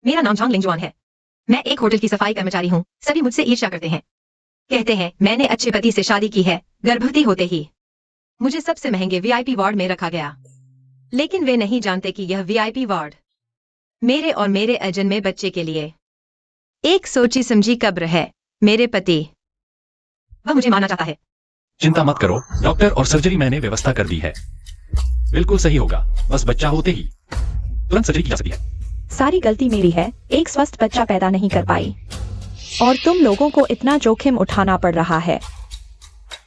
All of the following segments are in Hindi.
मेरा नाम झांग लिंगजुआन है। मैं एक होटल की सफाई कर्मचारी हूँ। सभी मुझसे ईर्ष्या करते हैं। कहते हैं मैंने अच्छे पति से शादी की है। गर्भवती होते ही मुझे सबसे महंगे वीआईपी वार्ड में रखा गया। लेकिन वे नहीं जानते कि यह वीआईपी वार्ड मेरे और मेरे अजन्मे बच्चे के लिए एक सोची समझी कब्र है। मेरे पति, वह मुझे मारना चाहता है। चिंता मत करो डॉक्टर, और सर्जरी मैंने व्यवस्था कर दी है। बिल्कुल सही होगा। बस बच्चा होते ही तुरंत सर्जरी की जा सकती है। सारी गलती मेरी है, एक स्वस्थ बच्चा पैदा नहीं कर पाई और तुम लोगों को इतना जोखिम उठाना पड़ रहा है।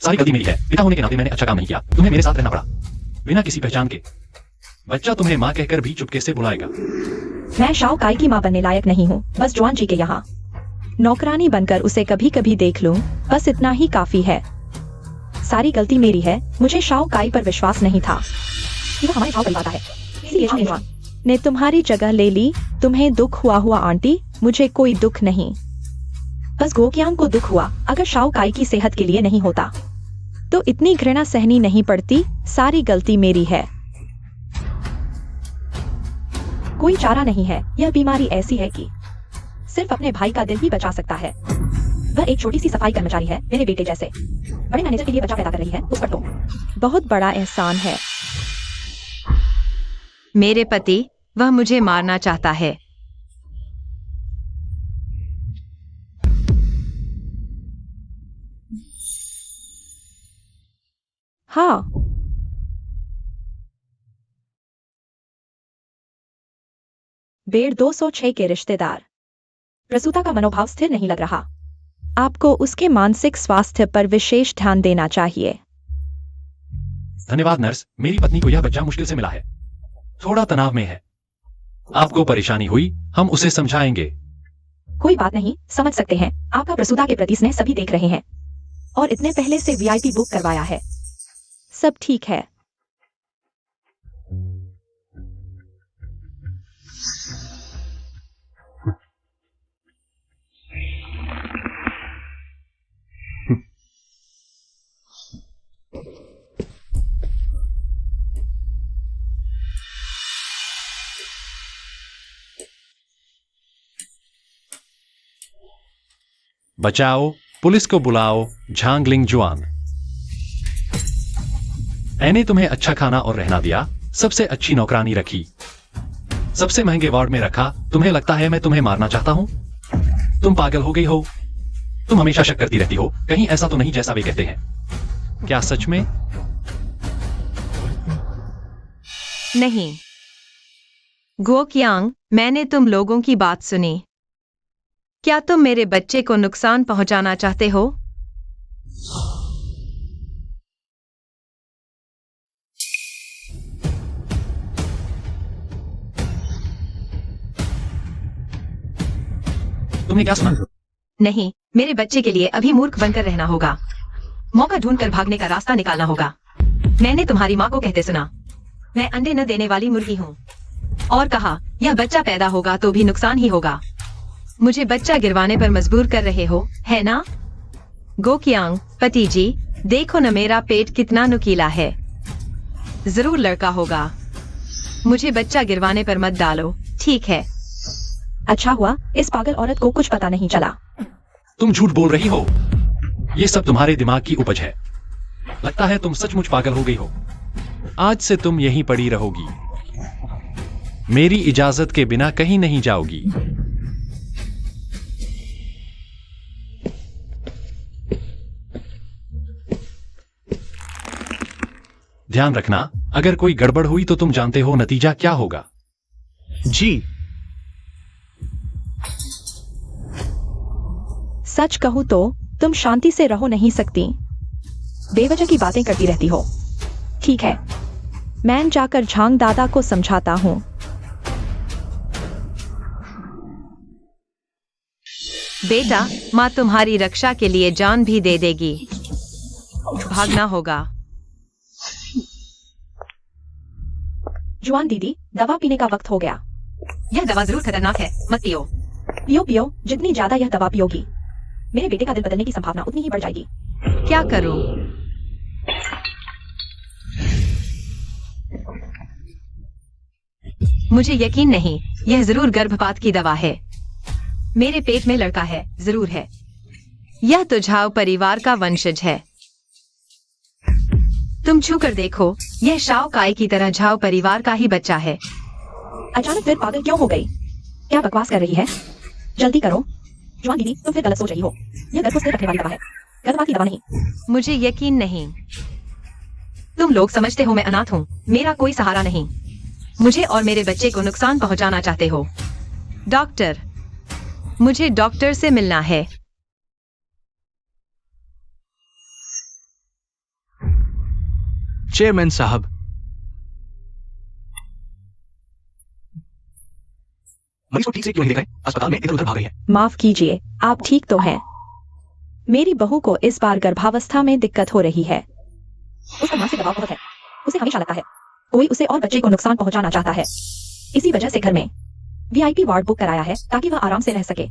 सारी गलती मेरी है। पिता होने के नाते मैंने अच्छा काम नहीं किया। तुम्हें मेरे साथ रहना पड़ा बिना किसी पहचान के। बच्चा तुम्हें माँ कहकर भी चुपके से बुलाएगा। मैं शाओ काई की माँ बनने लायक नहीं हूँ। बस जुआन जी के यहाँ नौकरानी बनकर उसे कभी कभी देख लूं, बस इतना ही काफी है। सारी गलती मेरी है। मुझे शाओ काई पर विश्वास नहीं था। यह हमारे शाओ काई आता है, इसलिए झांग लिंगजुआन ने तुम्हारी जगह ले ली। तुम्हें दुख हुआ आंटी, मुझे कोई दुख नहीं। बस गोकियांग को दुख हुआ। अगर शाओ काई की सेहत के लिए नहीं होता तो इतनी घृणा सहनी नहीं पड़ती। सारी गलती मेरी है। कोई चारा नहीं है। यह बीमारी ऐसी है कि सिर्फ अपने भाई का दिल ही बचा सकता है। वह एक छोटी सी सफाई कर्मचारी है, मेरे बेटे जैसे। बड़े मैनेजर के लिए बच्चा पैदा कर रही है, उस पर तो बहुत बड़ा एहसान है। मेरे पति, वह मुझे मारना चाहता है। हाँ, बेड़ 206 के रिश्तेदार। प्रसूता का मनोभाव स्थिर नहीं लग रहा। आपको उसके मानसिक स्वास्थ्य पर विशेष ध्यान देना चाहिए। धन्यवाद नर्स। मेरी पत्नी को यह बच्चा मुश्किल से मिला है। थोड़ा तनाव में है। आपको परेशानी हुई, हम उसे समझाएंगे। कोई बात नहीं, समझ सकते हैं। आपका प्रसूता के प्रति स्नेह सभी देख रहे हैं और इतने पहले से वीआईपी बुक करवाया है। सब ठीक है। बचाओ, पुलिस को बुलाओ। झांग लिंगजुआन, मैंने तुम्हें अच्छा खाना और रहना दिया, सबसे अच्छी नौकरानी रखी, सबसे महंगे वार्ड में रखा। तुम्हें लगता है मैं तुम्हें मारना चाहता हूं? तुम पागल हो गई हो। तुम हमेशा शक करती रहती हो। कहीं ऐसा तो नहीं जैसा वे कहते हैं। क्या सच में? नहीं गोकियांग, मैंने तुम लोगों की बात सुनी। क्या तुम मेरे बच्चे को नुकसान पहुंचाना चाहते हो? तुमने क्या सुना? नहीं, मेरे बच्चे के लिए अभी मूर्ख बनकर रहना होगा। मौका ढूंढकर भागने का रास्ता निकालना होगा। मैंने तुम्हारी माँ को कहते सुना, मैं अंडे न देने वाली मुर्गी हूँ, और कहा यह बच्चा पैदा होगा तो भी नुकसान ही होगा। मुझे बच्चा गिरवाने पर मजबूर कर रहे हो, है ना? गोकियांग, पति जी, देखो न मेरा पेट कितना नुकीला है। जरूर लड़का होगा। मुझे बच्चा गिरवाने पर मत डालो, ठीक है? अच्छा हुआ इस पागल औरत को कुछ पता नहीं चला। तुम झूठ बोल रही हो। ये सब तुम्हारे दिमाग की उपज है। लगता है तुम सचमुच पागल हो गई हो। आज से तुम यहीं पड़ी रहोगी। मेरी इजाजत के बिना कहीं नहीं जाओगी। ध्यान रखना, अगर कोई गड़बड़ हुई तो तुम जानते हो नतीजा क्या होगा। जी। सच कहूं तो तुम शांति से रहो नहीं सकती। बेवजह की बातें करती रहती हो। ठीक है, मैं जाकर झांग दादा को समझाता हूं। बेटा, माँ तुम्हारी रक्षा के लिए जान भी दे देगी। भागना होगा। जुआन दीदी, दवा पीने का वक्त हो गया। यह दवा जरूर खतरनाक है, मत पियो। पियो पियो, जितनी ज्यादा यह दवा पियोगी मेरे बेटे का दिल बदलने की संभावना उतनी ही बढ़ जाएगी। क्या करूं? मुझे यकीन नहीं, यह जरूर गर्भपात की दवा है। मेरे पेट में लड़का है, जरूर है। यह तो झाओ परिवार का वंशज है। तुम छू कर देखो, यह शाओ काई की तरह झाओ परिवार का ही बच्चा है। अचानक फिर पागल क्यों हो गई? क्या बकवास कर रही है? जल्दी करो। जॉन दीदी, तुम फिर गलत सोच रही हो। यह गर्भ को स्थिर रखने वाली दवा है, गर्भपात की दवा नहीं। मुझे यकीन नहीं। तुम लोग समझते हो मैं अनाथ हूँ, मेरा कोई सहारा नहीं। मुझे और मेरे बच्चे को नुकसान पहुंचाना चाहते हो। डॉक्टर, मुझे डॉक्टर से मिलना है। चेयरमैन साहब, मरीज को ठीक से क्यों नहीं देखा है? अस्पताल में इधर उधर भाग रही है। माफ कीजिए, आप ठीक तो हैं? मेरी बहू को इस बार गर्भावस्था में दिक्कत हो रही है। उसका मानसिक दबाव बहुत है। उसे हमेशा लगता है कोई उसे और बच्चे को नुकसान पहुंचाना चाहता है। इसी वजह से घर में वीआईपी वार्ड बुक कराया है ताकि वह आराम से रह सके।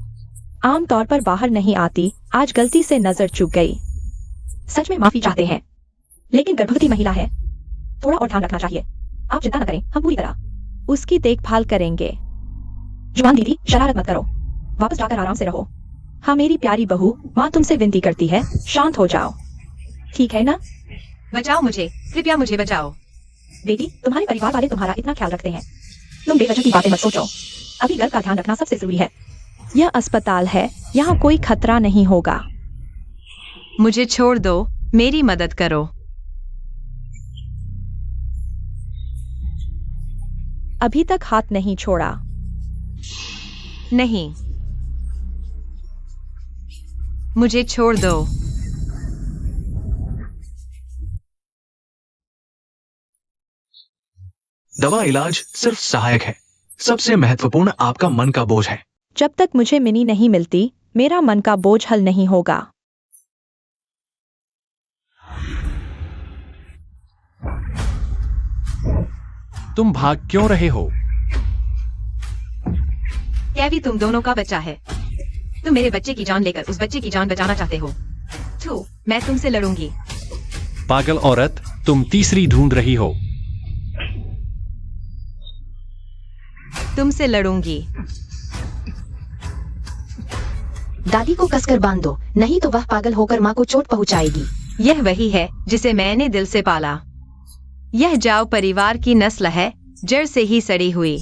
आमतौर पर बाहर नहीं आती, आज गलती से नजर चूक गई। सच में माफी चाहते हैं, लेकिन गर्भवती महिला है, थोड़ा और ध्यान रखना चाहिए। आप चिंता न करें, हम पूरी तरह उसकी देखभाल करेंगे। जुआन दीदी, शरारत मत करो, वापस जाकर आराम से रहो। हाँ मेरी प्यारी बहू, माँ तुमसे विनती करती है, शांत हो जाओ, ठीक है ना? बचाओ मुझे, कृपया मुझे बचाओ। बेटी, तुम्हारे परिवार वाले तुम्हारा इतना ख्याल रखते हैं, तुम बेवजह की बातें मत सोचो। अभी घर का ध्यान रखना सबसे जरूरी है। यह अस्पताल है, यहाँ कोई खतरा नहीं होगा। मुझे छोड़ दो, मेरी मदद करो। अभी तक हाथ नहीं छोड़ा। नहीं, मुझे छोड़ दो। दवा इलाज सिर्फ सहायक है, सबसे महत्वपूर्ण आपका मन का बोझ है। जब तक मुझे मिनी नहीं मिलती, मेरा मन का बोझ हल नहीं होगा। तुम भाग क्यों रहे हो? कैवी तुम दोनों का बच्चा है। तुम मेरे बच्चे की जान लेकर उस बच्चे की जान बचाना चाहते हो। थू, मैं तुमसे लड़ूंगी। पागल औरत, तुम तीसरी ढूंढ रही हो। तुमसे लड़ूंगी। दादी को कसकर बांध दो, नहीं तो वह पागल होकर माँ को चोट पहुंचाएगी। यह वही है जिसे मैंने दिल से पाला। यह जाओ परिवार की नस्ल है, जड़ से ही सड़ी हुई।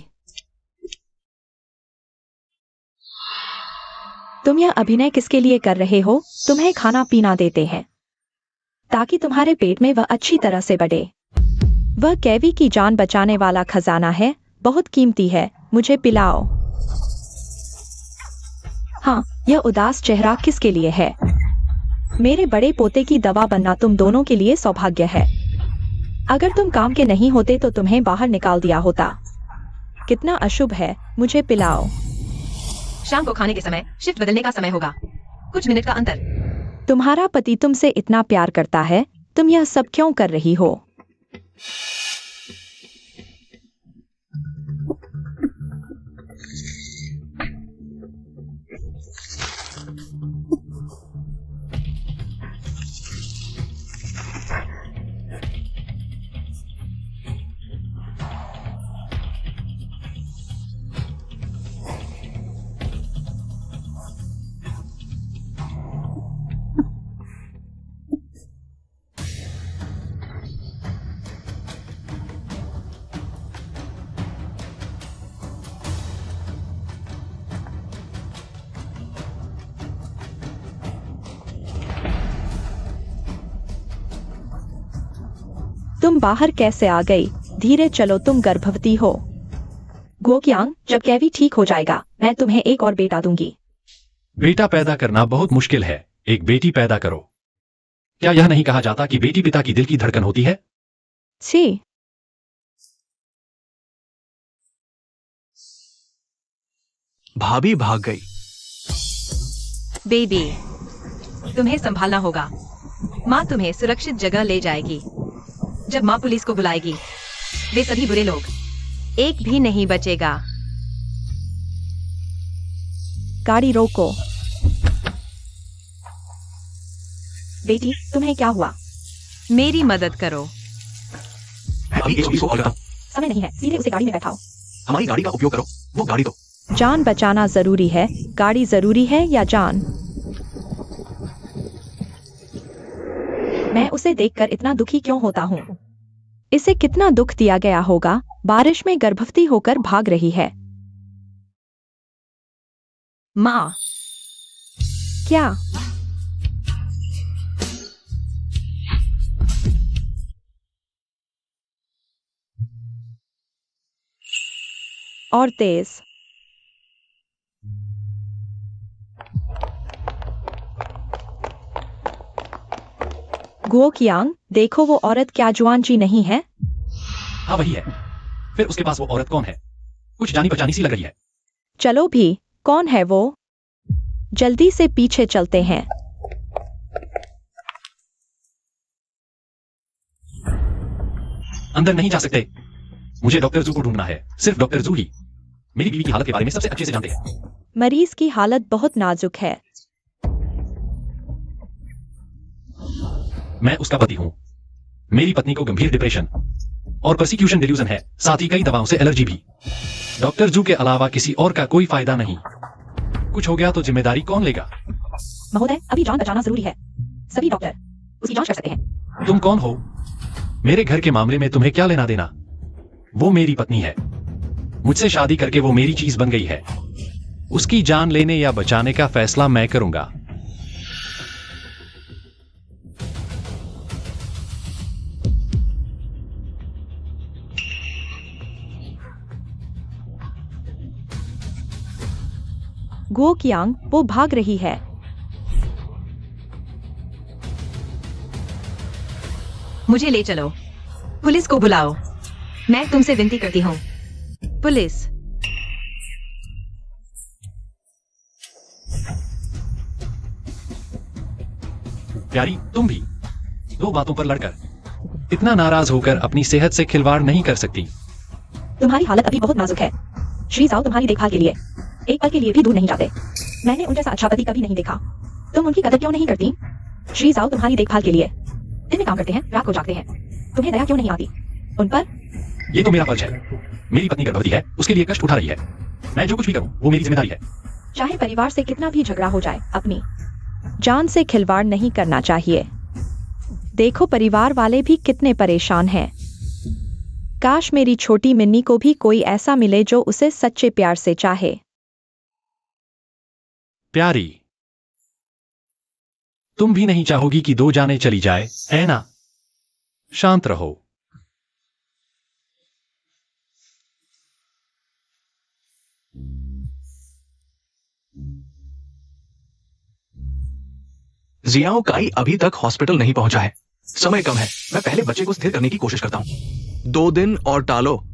तुम यह अभिनय किसके लिए कर रहे हो? तुम्हें खाना पीना देते हैं ताकि तुम्हारे पेट में वह अच्छी तरह से बढ़े। वह कैवी की जान बचाने वाला खजाना है, बहुत कीमती है, मुझे पिलाओ। हाँ, यह उदास चेहरा किसके लिए है? मेरे बड़े पोते की दवा बनना तुम दोनों के लिए सौभाग्य है। अगर तुम काम के नहीं होते तो तुम्हें बाहर निकाल दिया होता। कितना अशुभ है, मुझे पिलाओ। शाम को खाने के समय शिफ्ट बदलने का समय होगा, कुछ मिनट का अंतर। तुम्हारा पति तुमसे इतना प्यार करता है, तुम यह सब क्यों कर रही हो? तुम बाहर कैसे आ गई? धीरे चलो, तुम गर्भवती हो। गोक्यांग, जब कैवी ठीक हो जाएगा मैं तुम्हें एक और बेटा दूंगी। बेटा पैदा करना बहुत मुश्किल है, एक बेटी पैदा करो। क्या यह नहीं कहा जाता कि बेटी पिता की दिल की धड़कन होती है? छी, भाभी भाग गई। बेबी, तुम्हें संभालना होगा। माँ तुम्हें सुरक्षित जगह ले जाएगी। जब माँ पुलिस को बुलाएगी, वे सभी बुरे लोग, एक भी नहीं बचेगा। गाड़ी रोको। बेटी, तुम्हें क्या हुआ? मेरी मदद करो। मैं अभी 120 को कॉल करता हूं। समय नहीं है, सीधे उसे गाड़ी में बैठाओ। हमारी गाड़ी का उपयोग करो। वो गाड़ी दो। जान बचाना जरूरी है, गाड़ी जरूरी है या जान? मैं उसे देखकर इतना दुखी क्यों होता हूँ? इसे कितना दुख दिया गया होगा। बारिश में गर्भवती होकर भाग रही है। माँ, क्या? और तेज। गुओकियांग, देखो वो औरत क्या जुआनजी नहीं है? हाँ वही है। फिर उसके पास वो औरत कौन है? कुछ जानी पहचानी सी लग रही है। चलो भी, कौन है वो? जल्दी से पीछे चलते हैं। अंदर नहीं जा सकते। मुझे डॉक्टर जू को ढूंढना है, सिर्फ डॉक्टर जू ही। मेरी बीवी की हालत के बारे में सबसे अच्छे से जानते हैं। मरीज की हालत बहुत नाजुक है। मैं उसका पति हूं। मेरी पत्नी को गंभीर डिप्रेशन और परसिक्यूशन डिल्यूजन है, साथ ही कई दवाओं से एलर्जी भी। डॉक्टर जू के अलावा किसी और का कोई फायदा नहीं। कुछ हो गया तो जिम्मेदारी कौन लेगा? महोदय, अभी जान बचाना जरूरी है। सभी डॉक्टर उसकी जांच कर सकते हैं। तुम कौन हो? मेरे घर के मामले में तुम्हें क्या लेना देना? वो मेरी पत्नी है। मुझसे शादी करके वो मेरी चीज बन गई है। उसकी जान लेने या बचाने का फैसला मैं करूंगा। गुओकियांग, वो भाग रही है। मुझे ले चलो। पुलिस को बुलाओ। मैं तुमसे विनती करती हूँ। पुलिस। प्यारी, तुम भी दो बातों पर लड़कर इतना नाराज होकर अपनी सेहत से खिलवाड़ नहीं कर सकती। तुम्हारी हालत अभी बहुत नाजुक है। श्री जाओ तुम्हारी देखभाल के लिए एक पल के लिए भी दूर नहीं जाते। मैंने उन जैसा अच्छा पति कभी नहीं देखा। तुम उनकी कदर क्यों नहीं करती? श्री जाओ तुम्हारी देखभाल के लिए दिन में काम करते हैं, रात को जागते हैं। तुम्हें दया क्यों नहीं आती उन पर? ये तो मेरा फर्ज है। मेरी पत्नी गर्भवती है, उसके लिए कष्ट उठा रही है। मैं जो कुछ भी करूं वो मेरी जिम्मेदारी है। चाहे परिवार से कितना भी झगड़ा हो जाए, अपनी जान से खिलवाड़ नहीं करना चाहिए। देखो परिवार वाले भी कितने परेशान हैं। काश मेरी छोटी मिन्नी को भी कोई ऐसा मिले जो उसे सच्चे प्यार से चाहे। प्यारी, तुम भी नहीं चाहोगी कि दो जाने चली जाए, है ना? शांत रहो। जियाओ काई अभी तक हॉस्पिटल नहीं पहुंचा है। समय कम है। मैं पहले बच्चे को स्थिर करने की कोशिश करता हूं। 2 दिन और टालो।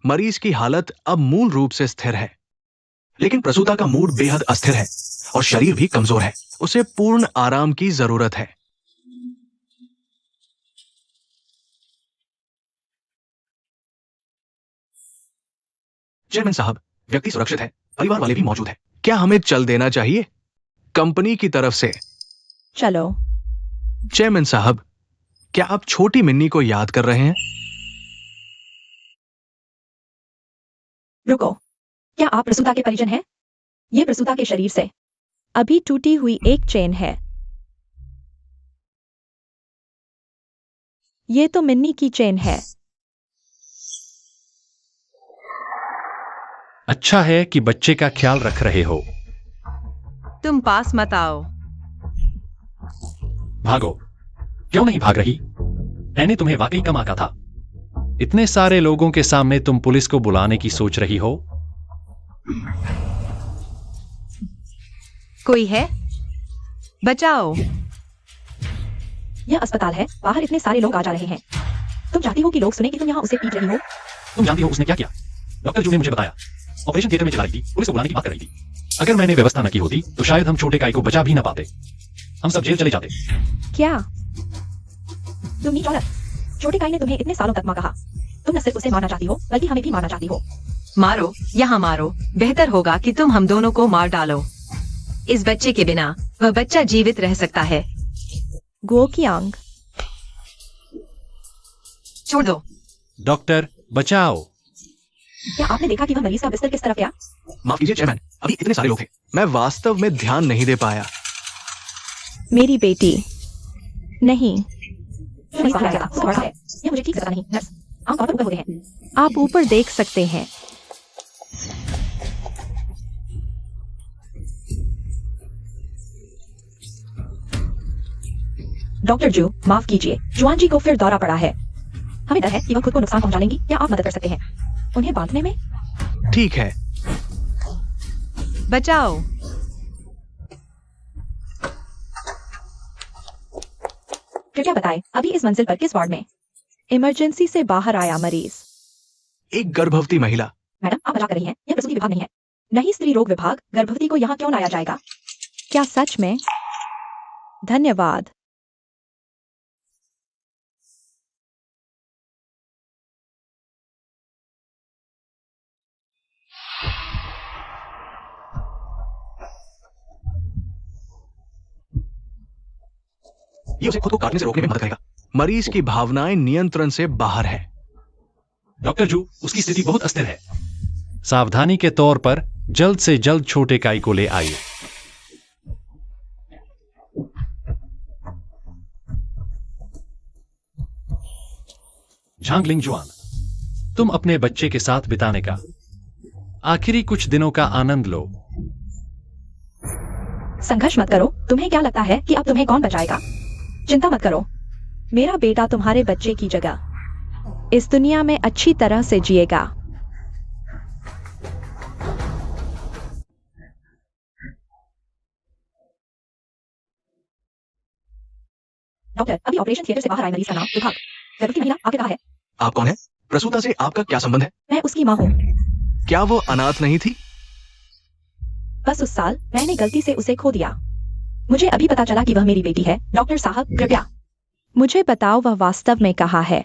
मरीज की हालत अब मूल रूप से स्थिर है, लेकिन प्रसूता का मूड बेहद अस्थिर है और शरीर भी कमजोर है। उसे पूर्ण आराम की जरूरत है। चेयरमैन साहब, व्यक्ति सुरक्षित है, परिवार वाले भी मौजूद हैं। क्या हमें चल देना चाहिए? कंपनी की तरफ से। चलो। चेयरमैन साहब, क्या आप छोटी मिन्नी को याद कर रहे हैं? रुको, क्या आप प्रसूता के परिजन हैं? ये प्रसूता के शरीर से अभी टूटी हुई एक चेन है। ये तो मिन्नी की चेन है। अच्छा है कि बच्चे का ख्याल रख रहे हो। तुम पास मत आओ। भागो। क्यों नहीं भाग रही? मैंने तुम्हें वाकई कम आंका था। इतने सारे लोगों के सामने तुम पुलिस को बुलाने की सोच रही हो? कोई है? बचाओ। यह अस्पताल है, बाहर इतने सारे लोग आ जा रहे हैं। तुम चाहती हो कि लोग सुने कि तुम यहाँ उसे पीट रही हो? तुम जानती हो उसने क्या किया? डॉक्टर जू ने मुझे बताया। ऑपरेशन थिएटर में चला रही थी, पुलिस को बुलाने की बात कर रही थी। अगर मैंने व्यवस्था न की होती तो शायद हम छोटे काई को बचा भी न पाते। हम सब जेल चले जाते। क्या तुम नीच औरत, छोटे काई ने तुम्हें इतने सालों तक माँ कहा। तुम न सिर्फ उसे मारना चाहती हो बल्कि हमें भी मारना चाहती हो। मारो, यहाँ मारो। बेहतर होगा कि तुम हम दोनों को मार डालो। इस बच्चे के बिना वह बच्चा जीवित रह सकता है। गुओकियांग, छोड़ दो। डॉक्टर बचाओ। क्या आपने देखा कि वह मरीज का बिस्तर किस तरफ गया? माफ कीजिए चेयरमैन, अभी इतने सारे लोग थे, मैं वास्तव में ध्यान नहीं दे पाया। मेरी बेटी नहीं। ये मुझे ठीक से पता नहीं। नर्स, आमतौर पर ऊपर होते हैं। आप ऊपर देख सकते हैं। डॉक्टर जू, माफ कीजिए, जुआन जी को फिर दौरा पड़ा है। हमें डर है कि वह खुद को नुकसान पहुंचा लेंगी। क्या आप मदद कर सकते हैं उन्हें बांधने में? ठीक है। बचाओ। कृपया बताएं, अभी इस मंजिल पर किस वार्ड में? इमरजेंसी से बाहर आया मरीज। एक गर्भवती महिला। मैडम, आप मजाक कर रही हैं। यह प्रसूति विभाग नहीं है। नहीं, स्त्री रोग विभाग। गर्भवती को यहाँ क्यों लाया जाएगा? क्या सच में? धन्यवाद। ये उसे खुद को काटने से रोकने में मदद करेगा। मरीज की भावनाएं नियंत्रण से बाहर है। डॉक्टर जू, उसकी स्थिति बहुत अस्थिर है। सावधानी के तौर पर जल्द से जल्द छोटे काई को ले आइए। झांगलिंग जुआन, तुम अपने बच्चे के साथ बिताने का आखिरी कुछ दिनों का आनंद लो। संघर्ष मत करो। तुम्हें क्या लगता है कि अब तुम्हें कौन बचाएगा? चिंता मत करो, मेरा बेटा तुम्हारे बच्चे की जगह इस दुनिया में अच्छी तरह से जिएगा। डॉक्टर, अभी ऑपरेशन थिएटर से बाहर आए मरीज का नाम विभाग। गर्भवती महिला, आगे कहा है। आप कौन है? प्रसूता से आपका क्या संबंध है? मैं उसकी माँ हूँ। क्या वो अनाथ नहीं थी? बस उस साल मैंने गलती से उसे खो दिया। मुझे अभी पता चला कि वह मेरी बेटी है। डॉक्टर साहब, कृपया मुझे बताओ, वह वास्तव में कहाँ है?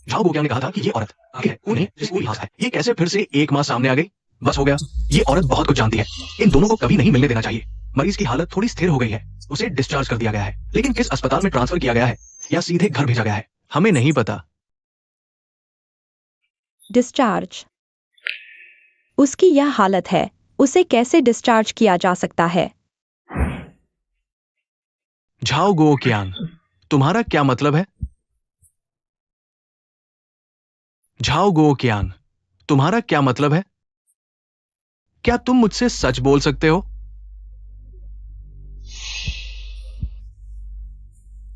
झाओ गुओकियांग ने कहा था कि ये औरत आगे है, उन्हें जिसको यहाँ है। ये कैसे फिर से एक माँ सामने आ गई? बस हो गया। ये औरत बहुत कुछ जानती है। इन दोनों को कभी नहीं मिलने देना चाहिए। मरीज की हालत थोड़ी स्थिर हो गई है। उसे डिस्चार्ज कर दिया गया है, लेकिन किस अस्पताल में ट्रांसफर किया गया है या सीधे घर भेजा गया है, हमें नहीं पता। डिस्चार्ज? उसकी यह हालत है, उसे कैसे डिस्चार्ज किया जा सकता है? झाओ गुओकियांग, तुम्हारा क्या मतलब है? झाओ गुओकियांग, तुम्हारा क्या मतलब है? क्या तुम मुझसे सच बोल सकते हो?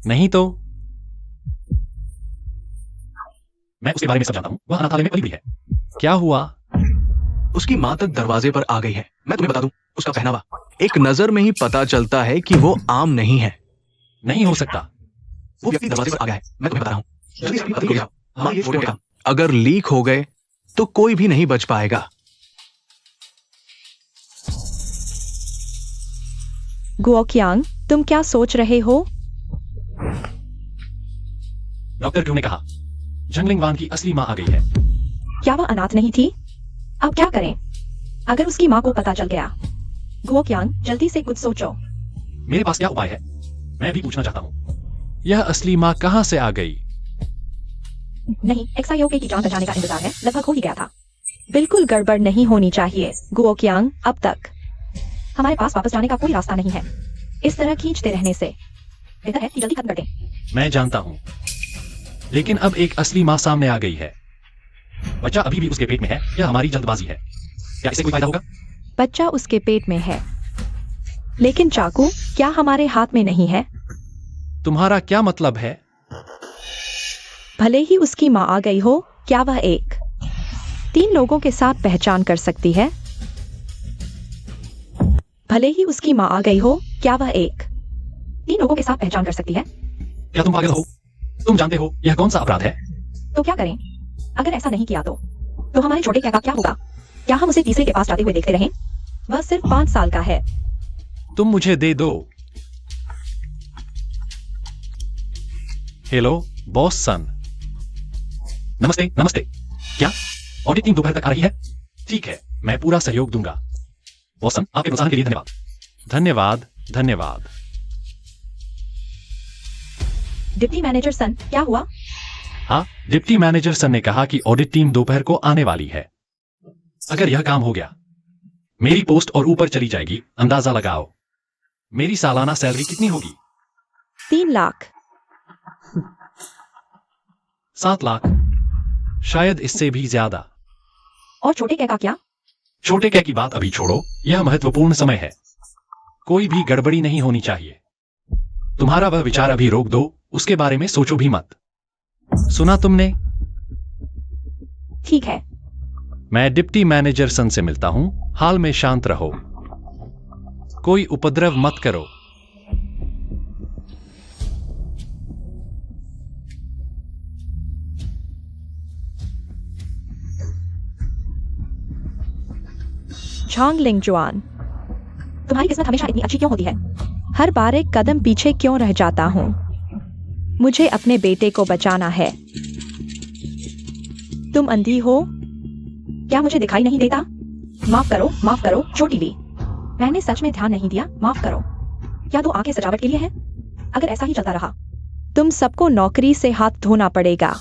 नहीं तो मैं उसके बारे में सब जानता हूं। वह अनाथालय में पली हुई है। क्या हुआ? उसकी मां तक दरवाजे पर आ गई है। मैं तुम्हें बता दूं, उसका पहनावा एक नजर में ही पता चलता है कि वो आम नहीं है। नहीं हो सकता। वो व्यक्ति दरवाजे पर आ गया है। मैं तुम्हें बता रहा हूं, जल्दी से अपनी पत्नी को ले जाओ। मां, ये छोटे काम अगर लीक हो गए तो कोई भी नहीं बच पाएगा। गुओकियांग, तुम क्या सोच रहे हो? डॉक्टर क्यू ने कहा झंगलिंग वान की असली मां आ गई है। क्या वह अनाथ नहीं थी? अब क्या करें अगर उसकी माँ को पता चल गया? गुओकियांग, जल्दी से कुछ सोचो। मेरे पास क्या उपाय है? मैं भी पूछना चाहता हूं। यह असली मां कहां से आ गई? नहीं, XIOK की जान बचाने का इंतजार है। लगभग हो ही गया था। बिल्कुल गड़बड़ नहीं होनी चाहिए गुओकियांग। अब तक हमारे पास वापस जाने का कोई रास्ता नहीं है। इस तरह खींचते रहने से बेहतर है कि जल्दी खत्म कर दें। मैं जानता हूं, लेकिन अब एक असली मां सामने आ गई है। बच्चा अभी भी उसके पेट में है। यह हमारी जल्दबाजी है। क्या इससे कोई फायदा होगा? बच्चा उसके पेट में है, लेकिन चाकू क्या हमारे हाथ में नहीं है? तुम्हारा क्या मतलब है? भले ही उसकी माँ आ गई हो, क्या वह 3 लोगों के साथ पहचान कर सकती है? भले ही उसकी माँ आ गई हो, क्या वह 3 लोगों के साथ पहचान कर सकती है? क्या तुम पागल हो? तुम जानते हो यह कौन सा अपराध है? तो क्या करें अगर ऐसा नहीं किया तो हमारे छोटे क्या होगा? क्या हम उसे तीसरे के पास जाते हुए देखते रहें? वह सिर्फ 5 साल का है। तुम मुझे दे दो। हेलो बॉस सन। नमस्ते नमस्ते। क्या ऑडिट टीम दोपहर तक आ रही है? ठीक है, मैं पूरा सहयोग दूंगा। बॉस सन, आपके प्रोत्साहन के लिए धन्यवाद। धन्यवाद धन्यवाद। डिप्टी मैनेजर सन, क्या हुआ? हाँ, डिप्टी मैनेजर सन ने कहा कि ऑडिट टीम दोपहर को आने वाली है। अगर यह काम हो गया, मेरी पोस्ट और ऊपर चली जाएगी। अंदाजा लगाओ, मेरी सालाना सैलरी कितनी होगी? 3 लाख। 7 लाख, शायद इससे भी ज्यादा। और छोटे कै का क्या? छोटे कै की बात अभी छोड़ो, यह महत्वपूर्ण समय है। कोई भी गड़बड़ी नहीं होनी चाहिए। तुम्हारा वह विचार अभी रोक दो, उसके बारे में सोचो भी मत। सुना तुमने? ठीक है। मैं डिप्टी मैनेजर सन से मिलता हूं। हाल में शांत रहो, कोई उपद्रव मत करो। झांग लिंगजुआन, तुम्हारी किस्मत हमेशा इतनी अच्छी क्यों होती है? हर बार एक कदम पीछे क्यों रह जाता हूँ? मुझे अपने बेटे को बचाना है। तुम अंधी हो? क्या मुझे दिखाई नहीं देता? माफ करो छोटी ली। मैंने सच में ध्यान नहीं दिया, माफ करो। क्या 2 आंखें सजावट के लिए है? अगर ऐसा ही चलता रहा, तुम सबको नौकरी से हाथ धोना पड़ेगा।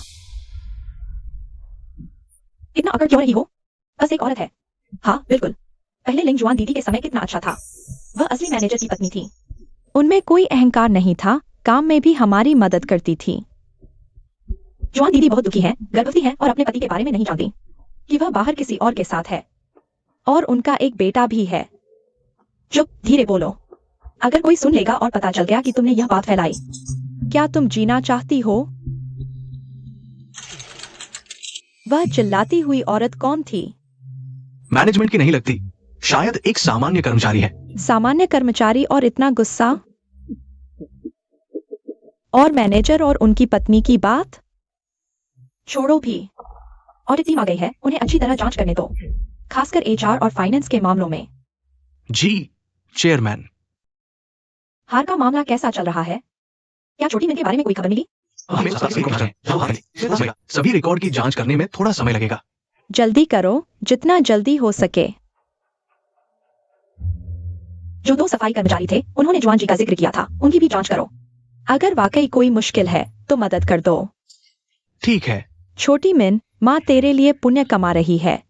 इतना अकड़ क्यों रही हो? बस एक औरत है। हाँ बिल्कुल, पहले लिंगजुआन दीदी के समय कितना अच्छा था। वह असली मैनेजर की पत्नी थी। उनमें कोई अहंकार नहीं था, काम में भी हमारी मदद करती थी। जुआन दीदी बहुत दुखी है, गर्भवती है और अपने पति के बारे में नहीं जानती कि वह बाहर किसी और के साथ है। और उनका एक बेटा भी है। चुप, धीरे बोलो। अगर कोई सुन लेगा और पता चल गया कि तुमने यह बात फैलाई। क्या तुम जीना चाहती हो? वह चिल्लाती हुई औरत कौन थी? मैनेजमेंट की नहीं लगती, शायद एक सामान्य कर्मचारी है। सामान्य कर्मचारी और इतना गुस्सा? और मैनेजर और उनकी पत्नी की बात छोड़ो भी। ऑडिट टीम आ गई है, उन्हें अच्छी तरह जांच करने दो, खासकर एचआर और फाइनेंस के मामलों में। जी चेयरमैन। हार का मामला कैसा चल रहा है? क्या छोटी मिल के बारे में कोई खबर मिली? हमें सभी रिकॉर्ड की जांच करने में थोड़ा समय लगेगा। जल्दी करो, जितना जल्दी हो सके। जो 2 सफाई कर्मचारी थे, उन्होंने जुआन जी का जिक्र किया था, उनकी भी जांच करो। अगर वाकई कोई मुश्किल है तो मदद कर दो। ठीक है। छोटी मिन, माँ तेरे लिए पुण्य कमा रही है।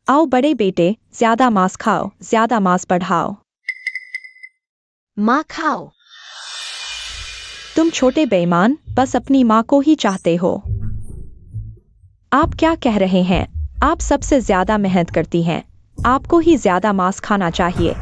आओ बड़े बेटे, ज्यादा मांस खाओ, ज्यादा मांस बढ़ाओ। माँ खाओ। तुम छोटे बेईमान, बस अपनी माँ को ही चाहते हो। आप क्या कह रहे हैं? आप सबसे ज्यादा मेहनत करती हैं, आपको ही ज्यादा मांस खाना चाहिए।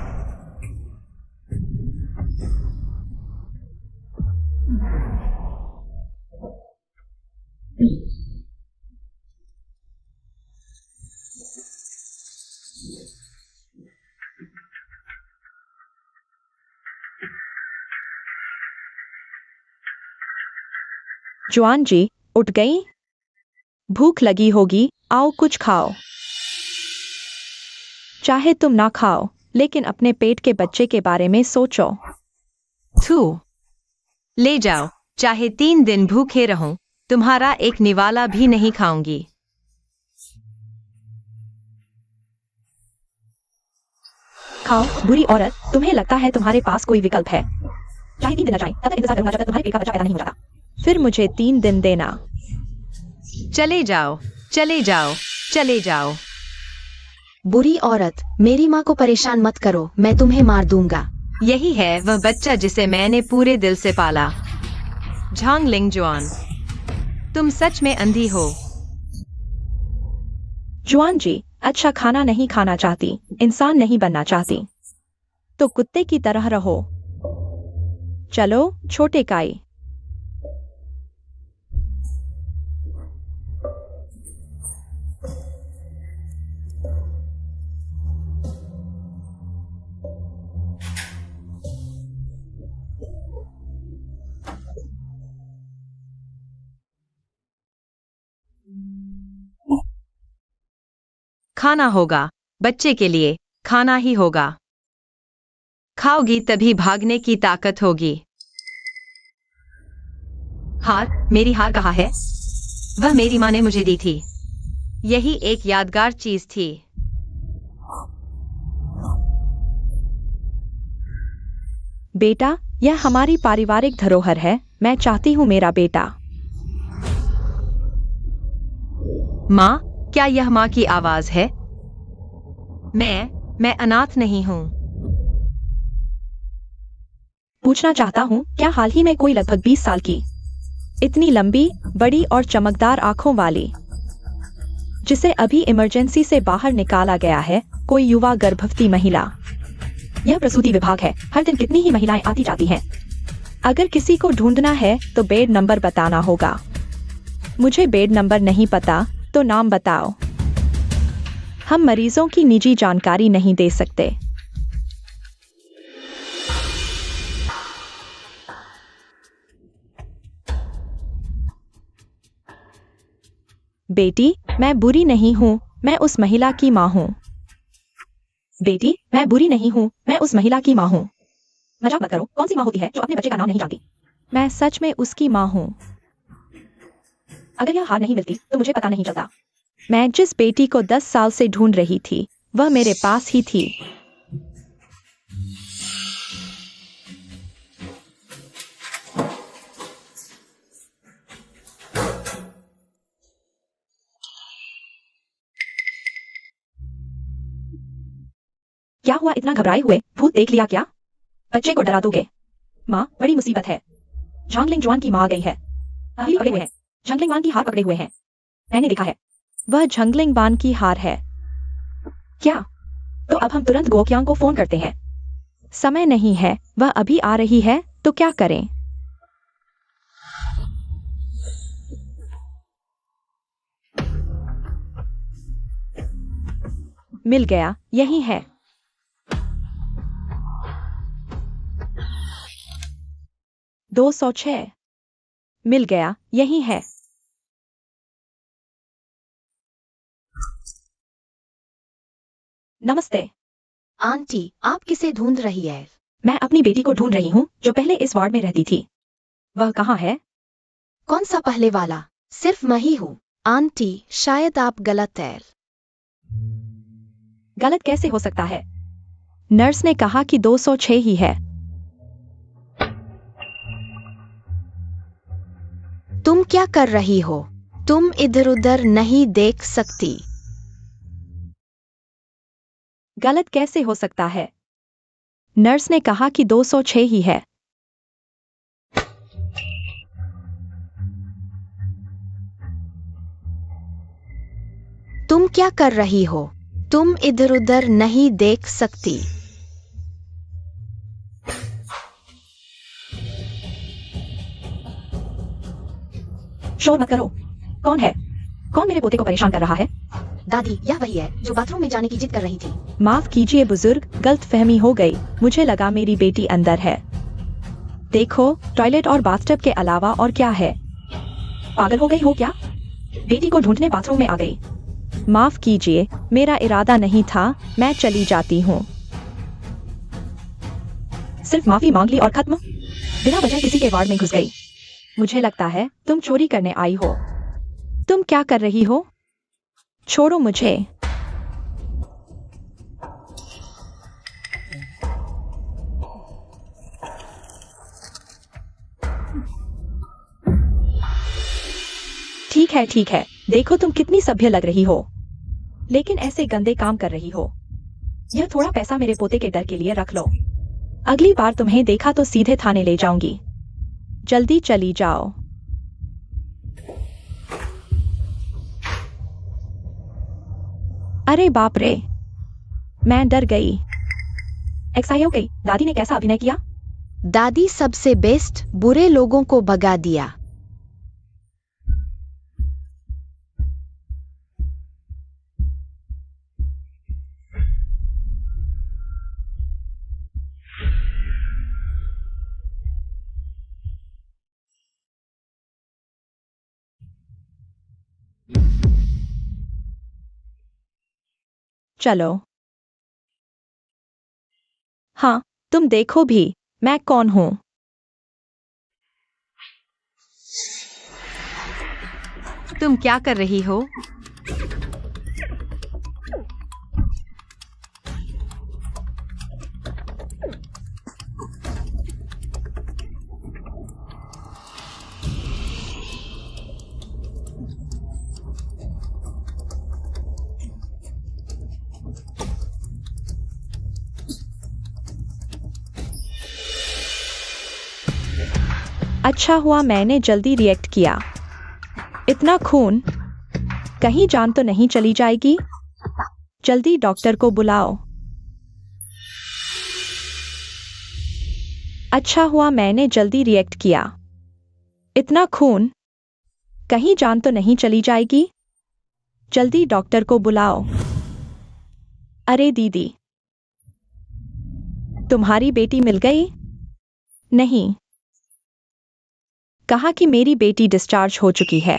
जुआन जी, उठ गई? भूख लगी होगी, आओ कुछ खाओ। चाहे तुम ना खाओ, लेकिन अपने पेट के बच्चे के बारे में सोचो। थू, ले जाओ, चाहे 3 दिन भूखे रहूं, तुम्हारा एक निवाला भी नहीं खाऊंगी। खाओ, बुरी औरत, तुम्हें लगता है तुम्हारे पास कोई विकल्प है? चाहे 3 दिन न जाए, तब तक इंतजार करूंगा जब तक तुम्हारे पेट का बच्चा पैदा नहीं हो जाता। फिर मुझे 3 दिन देना। चले जाओ, चले जाओ, चले जाओ। बुरी औरत, मेरी माँ को परेशान मत करो, मैं तुम्हें मार दूंगा। यही है वह बच्चा जिसे मैंने पूरे दिल से पाला। झांग लिंगजुआन, तुम सच में अंधी हो। जुआन जी, अच्छा खाना नहीं खाना चाहती, इंसान नहीं बनना चाहती, तो कुत्ते की तरह रहो। चलो छोटे काई। खाना होगा। बच्चे के लिए खाना ही होगा। खाओगी तभी भागने की ताकत होगी। हार, मेरी हार कहाँ है? वह मेरी माँ ने मुझे दी थी। यही एक यादगार चीज थी। बेटा, यह हमारी पारिवारिक धरोहर है। मैं चाहती हूँ मेरा बेटा। माँ, क्या यह माँ की आवाज है? मैं अनाथ नहीं हूँ। पूछना चाहता हूँ, क्या हाल ही में कोई लगभग 20 साल की, इतनी लंबी, बड़ी और चमकदार आंखों वाली, जिसे अभी इमरजेंसी से बाहर निकाला गया है, कोई युवा गर्भवती महिला? यह प्रसूति विभाग है। हर दिन कितनी ही महिलाएं आती जाती हैं। अगर किसी को ढूंढना है तो बेड नंबर बताना होगा। मुझे बेड नंबर नहीं पता, तो नाम बताओ। हम मरीजों की निजी जानकारी नहीं दे सकते। बेटी, मैं बुरी नहीं हूँ, मैं उस महिला की माँ हूँ। बेटी, मैं बुरी नहीं हूँ, मैं उस महिला की माँ हूँ। मजाक मत करो। कौन सी माँ होती है जो अपने बच्चे का नाम नहीं जानती? मैं सच में उसकी माँ हूँ। अगर यह हार नहीं मिलती तो मुझे पता नहीं चलता। मैं जिस बेटी को 10 साल से ढूंढ रही थी, वह मेरे पास ही थी। क्या हुआ इतना घबराए हुए? भूत देख लिया क्या? बच्चे को डरा दोगे? माँ, बड़ी मुसीबत है। झांगलिंग जुआन की माँ आ गई है। अभी पकड़े हुए हैं। झंगलिंग वान की हार पकड़े हुए हैं। मैंने देखा है। वह झंगलिंग वान की हार है क्या? तो अब हम तुरंत गोक्यांग को फोन करते हैं। समय नहीं है, वह अभी आ रही है, तो क्या करें? मिल गया, यही है। दो 206। मिल गया, यही है। नमस्ते। आंटी, आप किसे ढूंढ रही है? मैं अपनी बेटी को ढूंढ रही हूँ, जो पहले इस वार्ड में रहती थी। वह कहाँ है? कौन सा पहले वाला? सिर्फ मैं ही हूँ। आंटी, शायद आप गलत है। गलत कैसे हो सकता है? नर्स ने कहा कि 206 ही है। तुम क्या कर रही हो? तुम इधर उधर नहीं देख सकती। गलत कैसे हो सकता है? नर्स ने कहा कि 206 ही है। तुम क्या कर रही हो? तुम इधर उधर नहीं देख सकती। शोर मत करो। कौन है? कौन मेरे पोते को परेशान कर रहा है? दादी, यह वही है जो बाथरूम में जाने की जिद कर रही थी। माफ कीजिए बुजुर्ग, गलतफहमी हो गई। मुझे लगा मेरी बेटी अंदर है। देखो, टॉयलेट और बाथटब के अलावा और क्या है? पागल हो गई हो क्या? बेटी को ढूंढने बाथरूम में आ गई। माफ कीजिए, मेरा इरादा नहीं था। मैं चली जाती हूँ। सिर्फ माफी मांग ली और खत्म? बिना वजह किसी के वार्ड में घुस गई। मुझे लगता है तुम चोरी करने आई हो। तुम क्या कर रही हो? छोड़ो मुझे। ठीक है। देखो तुम कितनी सभ्य लग रही हो, लेकिन ऐसे गंदे काम कर रही हो। यह थोड़ा पैसा मेरे पोते के डर के लिए रख लो। अगली बार तुम्हें देखा तो सीधे थाने ले जाऊंगी। जल्दी चली जाओ। अरे बाप रे, मैं डर गई। एक्साई हो गई। दादी ने कैसा अभिनय किया? दादी सबसे बेस्ट, बुरे लोगों को भगा दिया। चलो। हाँ, तुम देखो भी मैं कौन हूं। तुम क्या कर रही हो? अच्छा हुआ मैंने जल्दी रिएक्ट किया। इतना खून, कहीं जान तो नहीं चली जाएगी? जल्दी डॉक्टर को बुलाओ। अच्छा हुआ मैंने जल्दी रिएक्ट किया। इतना खून, कहीं जान तो नहीं चली जाएगी? जल्दी डॉक्टर को बुलाओ। अरे दीदी, तुम्हारी बेटी मिल गई? नहीं, कहा कि मेरी बेटी डिस्चार्ज हो चुकी है।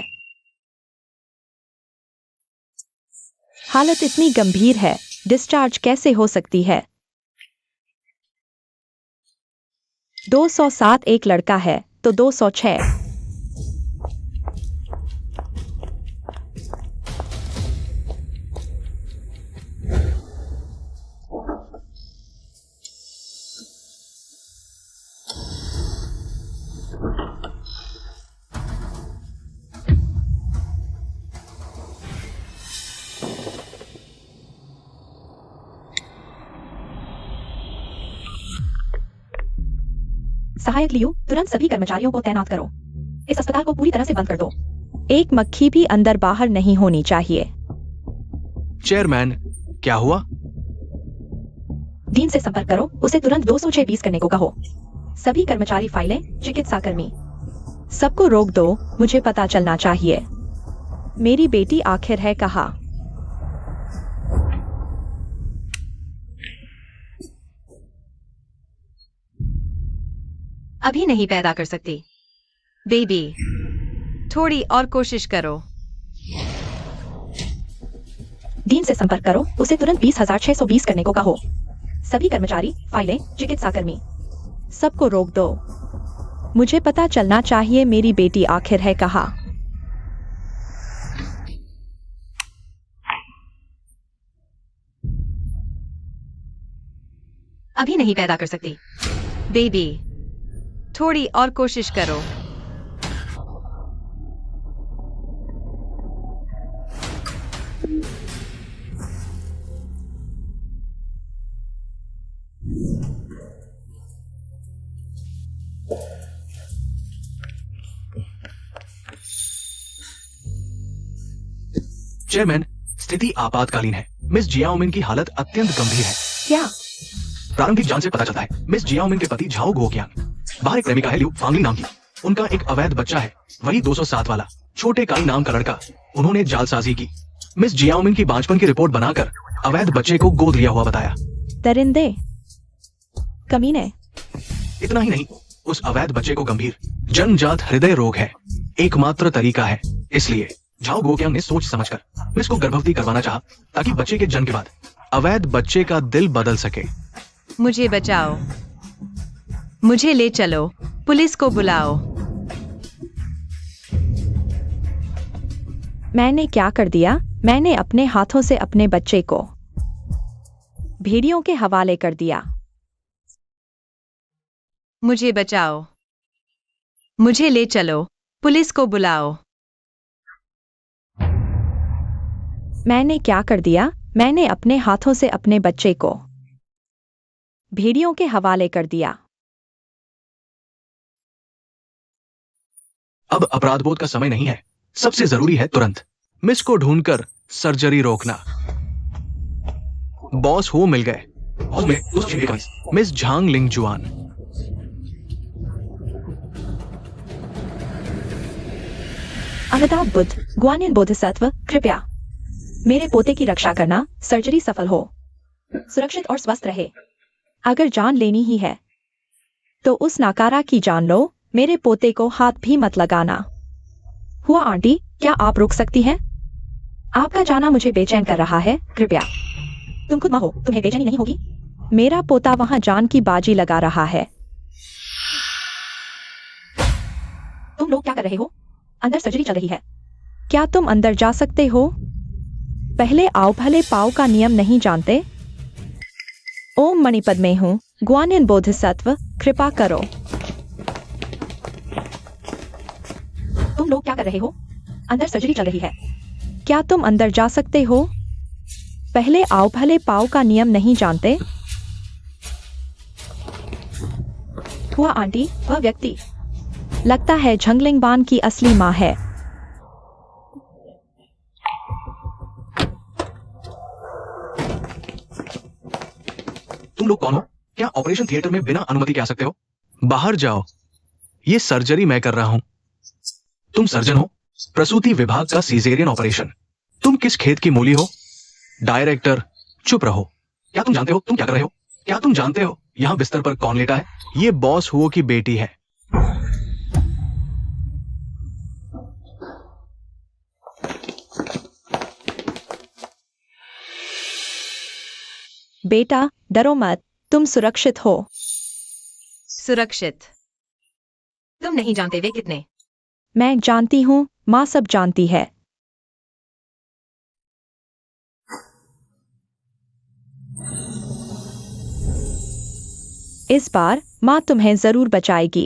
हालत इतनी गंभीर है, डिस्चार्ज कैसे हो सकती है? 207 एक लड़का है तो 206। सहायक लियो, तुरंत सभी कर्मचारियों को तैनात करो। इस अस्पताल को पूरी तरह से बंद कर दो। एक मक्खी भी अंदर बाहर नहीं होनी चाहिए। चेयरमैन, क्या हुआ? डीन से संपर्क करो, उसे तुरंत 206 करने को कहो। सभी कर्मचारी, फाइलें, चिकित्सा कर्मी, सबको रोक दो। मुझे पता चलना चाहिए मेरी बेटी आखिर है कहाँ। अभी नहीं पैदा कर सकती। बेबी, थोड़ी और कोशिश करो। डीन से संपर्क करो, उसे तुरंत 20,620 करने को कहो। सभी कर्मचारी, फाइलें, चिकित्सा कर्मी, सबको रोक दो। मुझे पता चलना चाहिए मेरी बेटी आखिर है कहाँ। अभी नहीं पैदा कर सकती। बेबी, थोड़ी और कोशिश करो। चेयरमैन, स्थिति आपातकालीन है। मिस जियाओमिन की हालत अत्यंत गंभीर है। क्या? प्रारंभिक जांच से पता चलता है मिस जियाओमिन के पति झाओ गोकियांग, बाहर एक प्रेमिका है लिu फांगली नाम की। उनका एक अवैध बच्चा है, वही 207 वाला छोटे काई नाम का लड़का। उन्होंने जालसाजी की, मिस जियाओमिन की बांझपन की रिपोर्ट बनाकर अवैध बच्चे को गोद लिया हुआ बताया। दरिंदे, कमीने। इतना ही नहीं, उस अवैध बच्चे को गंभीर जन्मजात हृदय रोग है। एकमात्र तरीका है, इसलिए झाओ गोकियांग ने सोच समझकर मिस को गर्भवती करवाना चाहा, ताकि बच्चे के जन्म के बाद अवैध बच्चे का दिल बदल सके। मुझे बचाओ, मुझे ले चलो, पुलिस को बुलाओ। मैंने क्या कर दिया? मैंने अपने हाथों से अपने बच्चे को भेड़ियों के हवाले कर दिया। मुझे बचाओ, मुझे ले चलो, पुलिस को बुलाओ। मैंने क्या कर दिया? मैंने अपने हाथों से अपने बच्चे को भेड़ियों के हवाले कर दिया। अब अपराधबोध का समय नहीं है, सबसे जरूरी है तुरंत मिस को ढूंढकर सर्जरी रोकना। बॉस हो मिल गए। मिस झांग लिंग जुआन। अमिताभ बुद्ध, ग्वानियन बोधिसत्व, कृपया मेरे पोते की रक्षा करना। सर्जरी सफल हो, सुरक्षित और स्वस्थ रहे। अगर जान लेनी ही है तो उस नाकारा की जान लो। मेरे पोते को हाथ भी मत लगाना। हुआ आंटी, क्या आप रोक सकती हैं? आपका जाना मुझे बेचैन कर रहा है, कृपया। तुम खुद माँ हो, तुम्हें बेचैनी नहीं होगी? मेरा पोता वहां जान की बाजी लगा रहा है। तुम लोग क्या कर रहे हो? अंदर सर्जरी चल रही है। क्या तुम अंदर जा सकते हो? पहले आओ भले पाओ का नियम नहीं जानते? ओम मणिपद में हूँ, ग्वानिन बोधिसत्व, कृपा करो। तुम लोग क्या कर रहे हो? अंदर सर्जरी चल रही है। क्या तुम अंदर जा सकते हो? पहले आओ भले पाओ का नियम नहीं जानते? हुआ आंटी, वह व्यक्ति लगता है झंगलिंगबान की असली माँ है। तुम लोग कौन हो? क्या ऑपरेशन थिएटर में बिना अनुमति के आ सकते हो? बाहर जाओ, ये सर्जरी मैं कर रहा हूं। तुम सर्जन हो? प्रसूति विभाग का सीजेरियन ऑपरेशन। तुम किस खेत की मूली हो? डायरेक्टर, चुप रहो। क्या तुम जानते हो तुम क्या कर रहे हो? क्या तुम जानते हो यहां बिस्तर पर कौन लेटा है? ये बॉस हुओ की बेटी है। बेटा, डरो मत, तुम सुरक्षित हो। सुरक्षित? तुम नहीं जानते वे कितने। मैं जानती हूँ, माँ सब जानती है। इस बार माँ तुम्हें जरूर बचाएगी।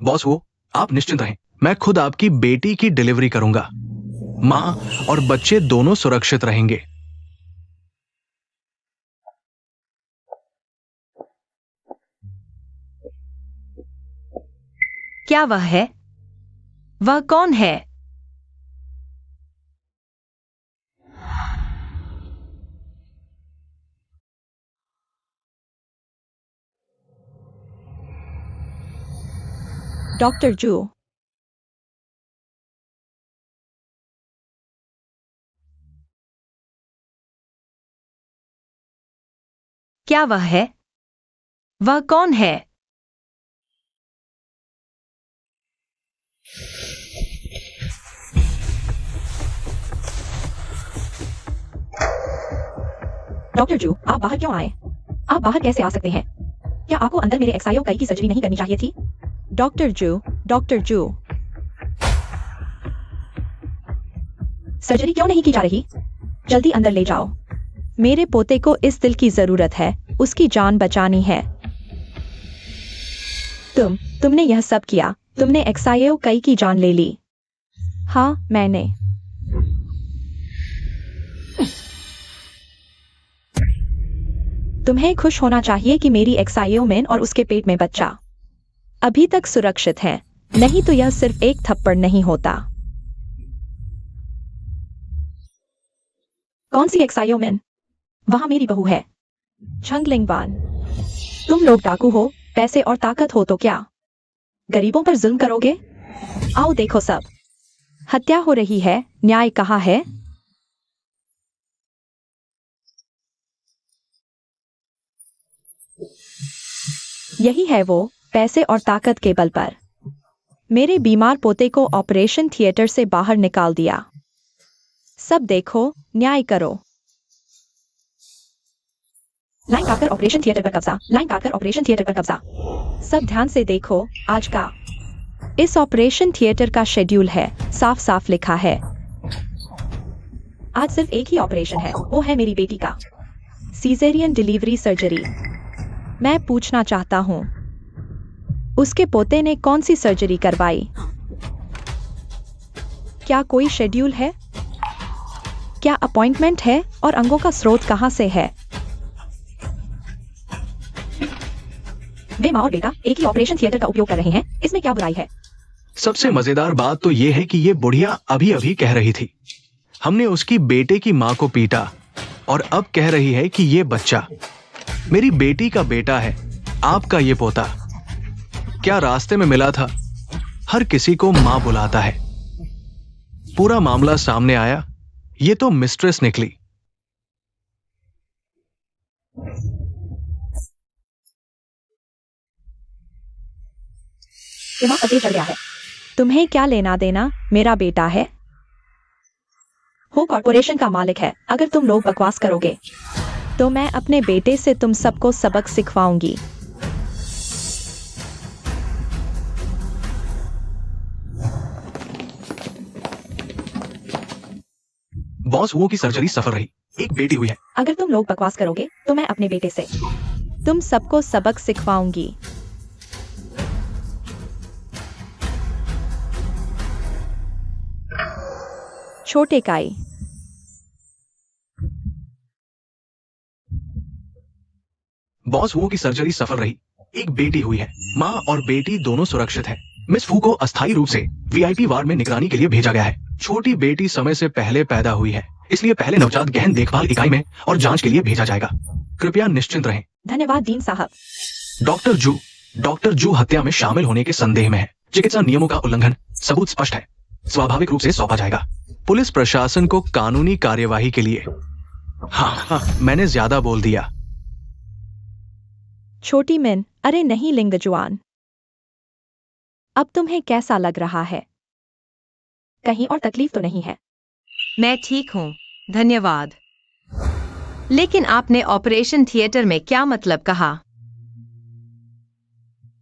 बॉस हुओ, आप निश्चिंत रहें, मैं खुद आपकी बेटी की डिलीवरी करूंगा। माँ और बच्चे दोनों सुरक्षित रहेंगे। क्या वह है? वह कौन है? डॉक्टर जू। क्या वह है? वह कौन है? डॉक्टर जू, आप बाहर क्यों आए? आप बाहर कैसे आ सकते हैं? क्या आपको अंदर मेरे एक्साइओ कई की सर्जरी नहीं करनी चाहिए थी? डॉक्टर जू, डॉक्टर जू, सर्जरी क्यों नहीं की जा रही? जल्दी अंदर ले जाओ। मेरे पोते को इस दिल की जरूरत है, उसकी जान बचानी है। तुमने यह सब किया, तुमने एक्साइओ कई की जान ले ली। हाँ, मैंने। तुम्हें खुश होना चाहिए कि मेरी एक्साइओ मैन और उसके पेट में बच्चा अभी तक सुरक्षित है, नहीं तो यह सिर्फ एक थप्पड़ नहीं होता। कौन सी एक्साइओ मैन? वहां मेरी बहू है। झंगलिंगबान, तुम लोग डाकू हो, पैसे और ताकत हो तो क्या गरीबों पर जुल्म करोगे? आओ देखो सब, हत्या हो रही है, न्याय कहाँ है? यही है वो, पैसे और ताकत के बल पर मेरे बीमार पोते को ऑपरेशन थिएटर से बाहर निकाल दिया। सब देखो, न्याय करो। लाइन काटकर ऑपरेशन थिएटर पर कब्जा, लाइन काटकर ऑपरेशन थिएटर पर कब्जा। सब ध्यान से देखो, आज का इस ऑपरेशन थिएटर का शेड्यूल है, साफ साफ लिखा है। आज सिर्फ एक ही ऑपरेशन है, वो है मेरी बेटी का सीजेरियन डिलीवरी सर्जरी। मैं पूछना चाहता हूँ, उसके पोते ने कौन सी सर्जरी करवाई? क्या कोई शेड्यूल है? क्या अपॉइंटमेंट है और अंगों का स्रोत कहाँ से है? वे माँ और बेटा एक ही ऑपरेशन थिएटर का उपयोग कर रहे हैं, इसमें क्या बुराई है? सबसे मजेदार बात तो यह है कि ये बुढ़िया अभी अभी कह रही थी, हमने उसकी बेटे की माँ को पीटा, और अब कह रही है कि ये बच्चा मेरी बेटी का बेटा है, आपका ये पोता। क्या रास्ते में मिला था? हर किसी को मां बुलाता है। पूरा मामला सामने आया, ये तो मिस्ट्रेस निकली। दिमाग अजीब चल गया है। तुम्हें क्या लेना देना, मेरा बेटा है। हो कॉर्पोरेशन का मालिक है। अगर तुम लोग बकवास करोगे तो मैं अपने बेटे से तुम सबको सबक सिखवाऊंगी। बॉस, हुओ की सर्जरी सफल रही, एक बेटी हुई है। अगर तुम लोग बकवास करोगे तो मैं अपने बेटे से तुम सबको सबक सिखवाऊंगी। छोटे काई, बॉस, हुओ की सर्जरी सफल रही, एक बेटी हुई है। माँ और बेटी दोनों सुरक्षित है। मिस फू को अस्थायी रूप से वीआईपी वार्ड में निगरानी के लिए भेजा गया है। छोटी बेटी समय से पहले पैदा हुई है, इसलिए पहले नवजात गहन देखभाल इकाई में और जांच के लिए भेजा जाएगा। कृपया निश्चिंत रहें। धन्यवाद डीन साहब। डॉक्टर जू हत्या में शामिल होने के संदेह में है। चिकित्सा नियमों का उल्लंघन, सबूत स्पष्ट है, स्वाभाविक रूप से सौंपा जाएगा पुलिस प्रशासन को कानूनी कार्यवाही के लिए। हाँ, मैंने ज्यादा बोल दिया। छोटी मिन, अरे नहीं लिंगजुआन, अब तुम्हें कैसा लग रहा है? कहीं और तकलीफ तो नहीं है? मैं ठीक हूँ, धन्यवाद। लेकिन आपने ऑपरेशन थिएटर में क्या मतलब कहा?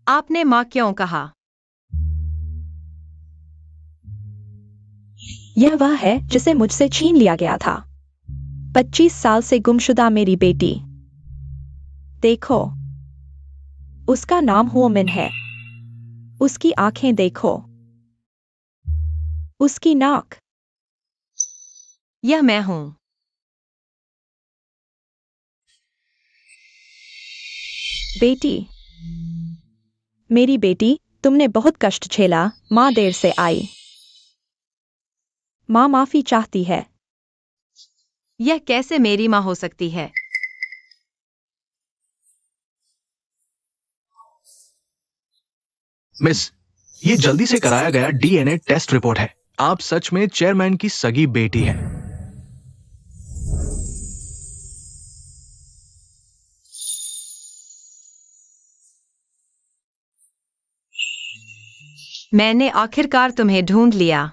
आपने माँ क्यों कहा? यह वह है जिसे मुझसे छीन लिया गया था। 25 साल से गुमशुदा मेरी बेटी। देखो, उसका नाम हुओ मिन है। उसकी आंखें देखो, उसकी नाक। यह मैं हूं। बेटी, मेरी बेटी, तुमने बहुत कष्ट झेला। माँ देर से आई। माँ माफी चाहती है। यह कैसे मेरी माँ हो सकती है? मिस, ये जल्दी से कराया गया डीएनए टेस्ट रिपोर्ट है। आप सच में चेयरमैन की सगी बेटी हैं। मैंने आखिरकार तुम्हें ढूंढ लिया।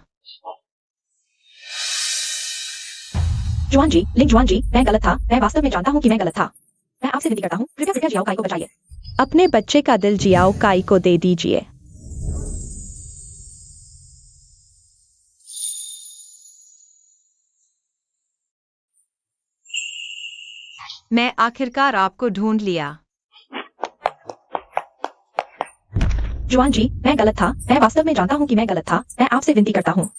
जुआन जी, लिंग जुआन जी, मैं गलत था। मैं वास्तव में जानता हूँ कि मैं गलत था। मैं आपसे विनती करता हूँ, कृपया जियाओ काई को बचाइए। अपने बच्चे का दिल जियाओ काई को दे दीजिए। मैं आखिरकार आपको ढूंढ लिया। जुआन जी, मैं गलत था। मैं वास्तव में जानता हूँ कि मैं गलत था। मैं आपसे विनती करता हूँ,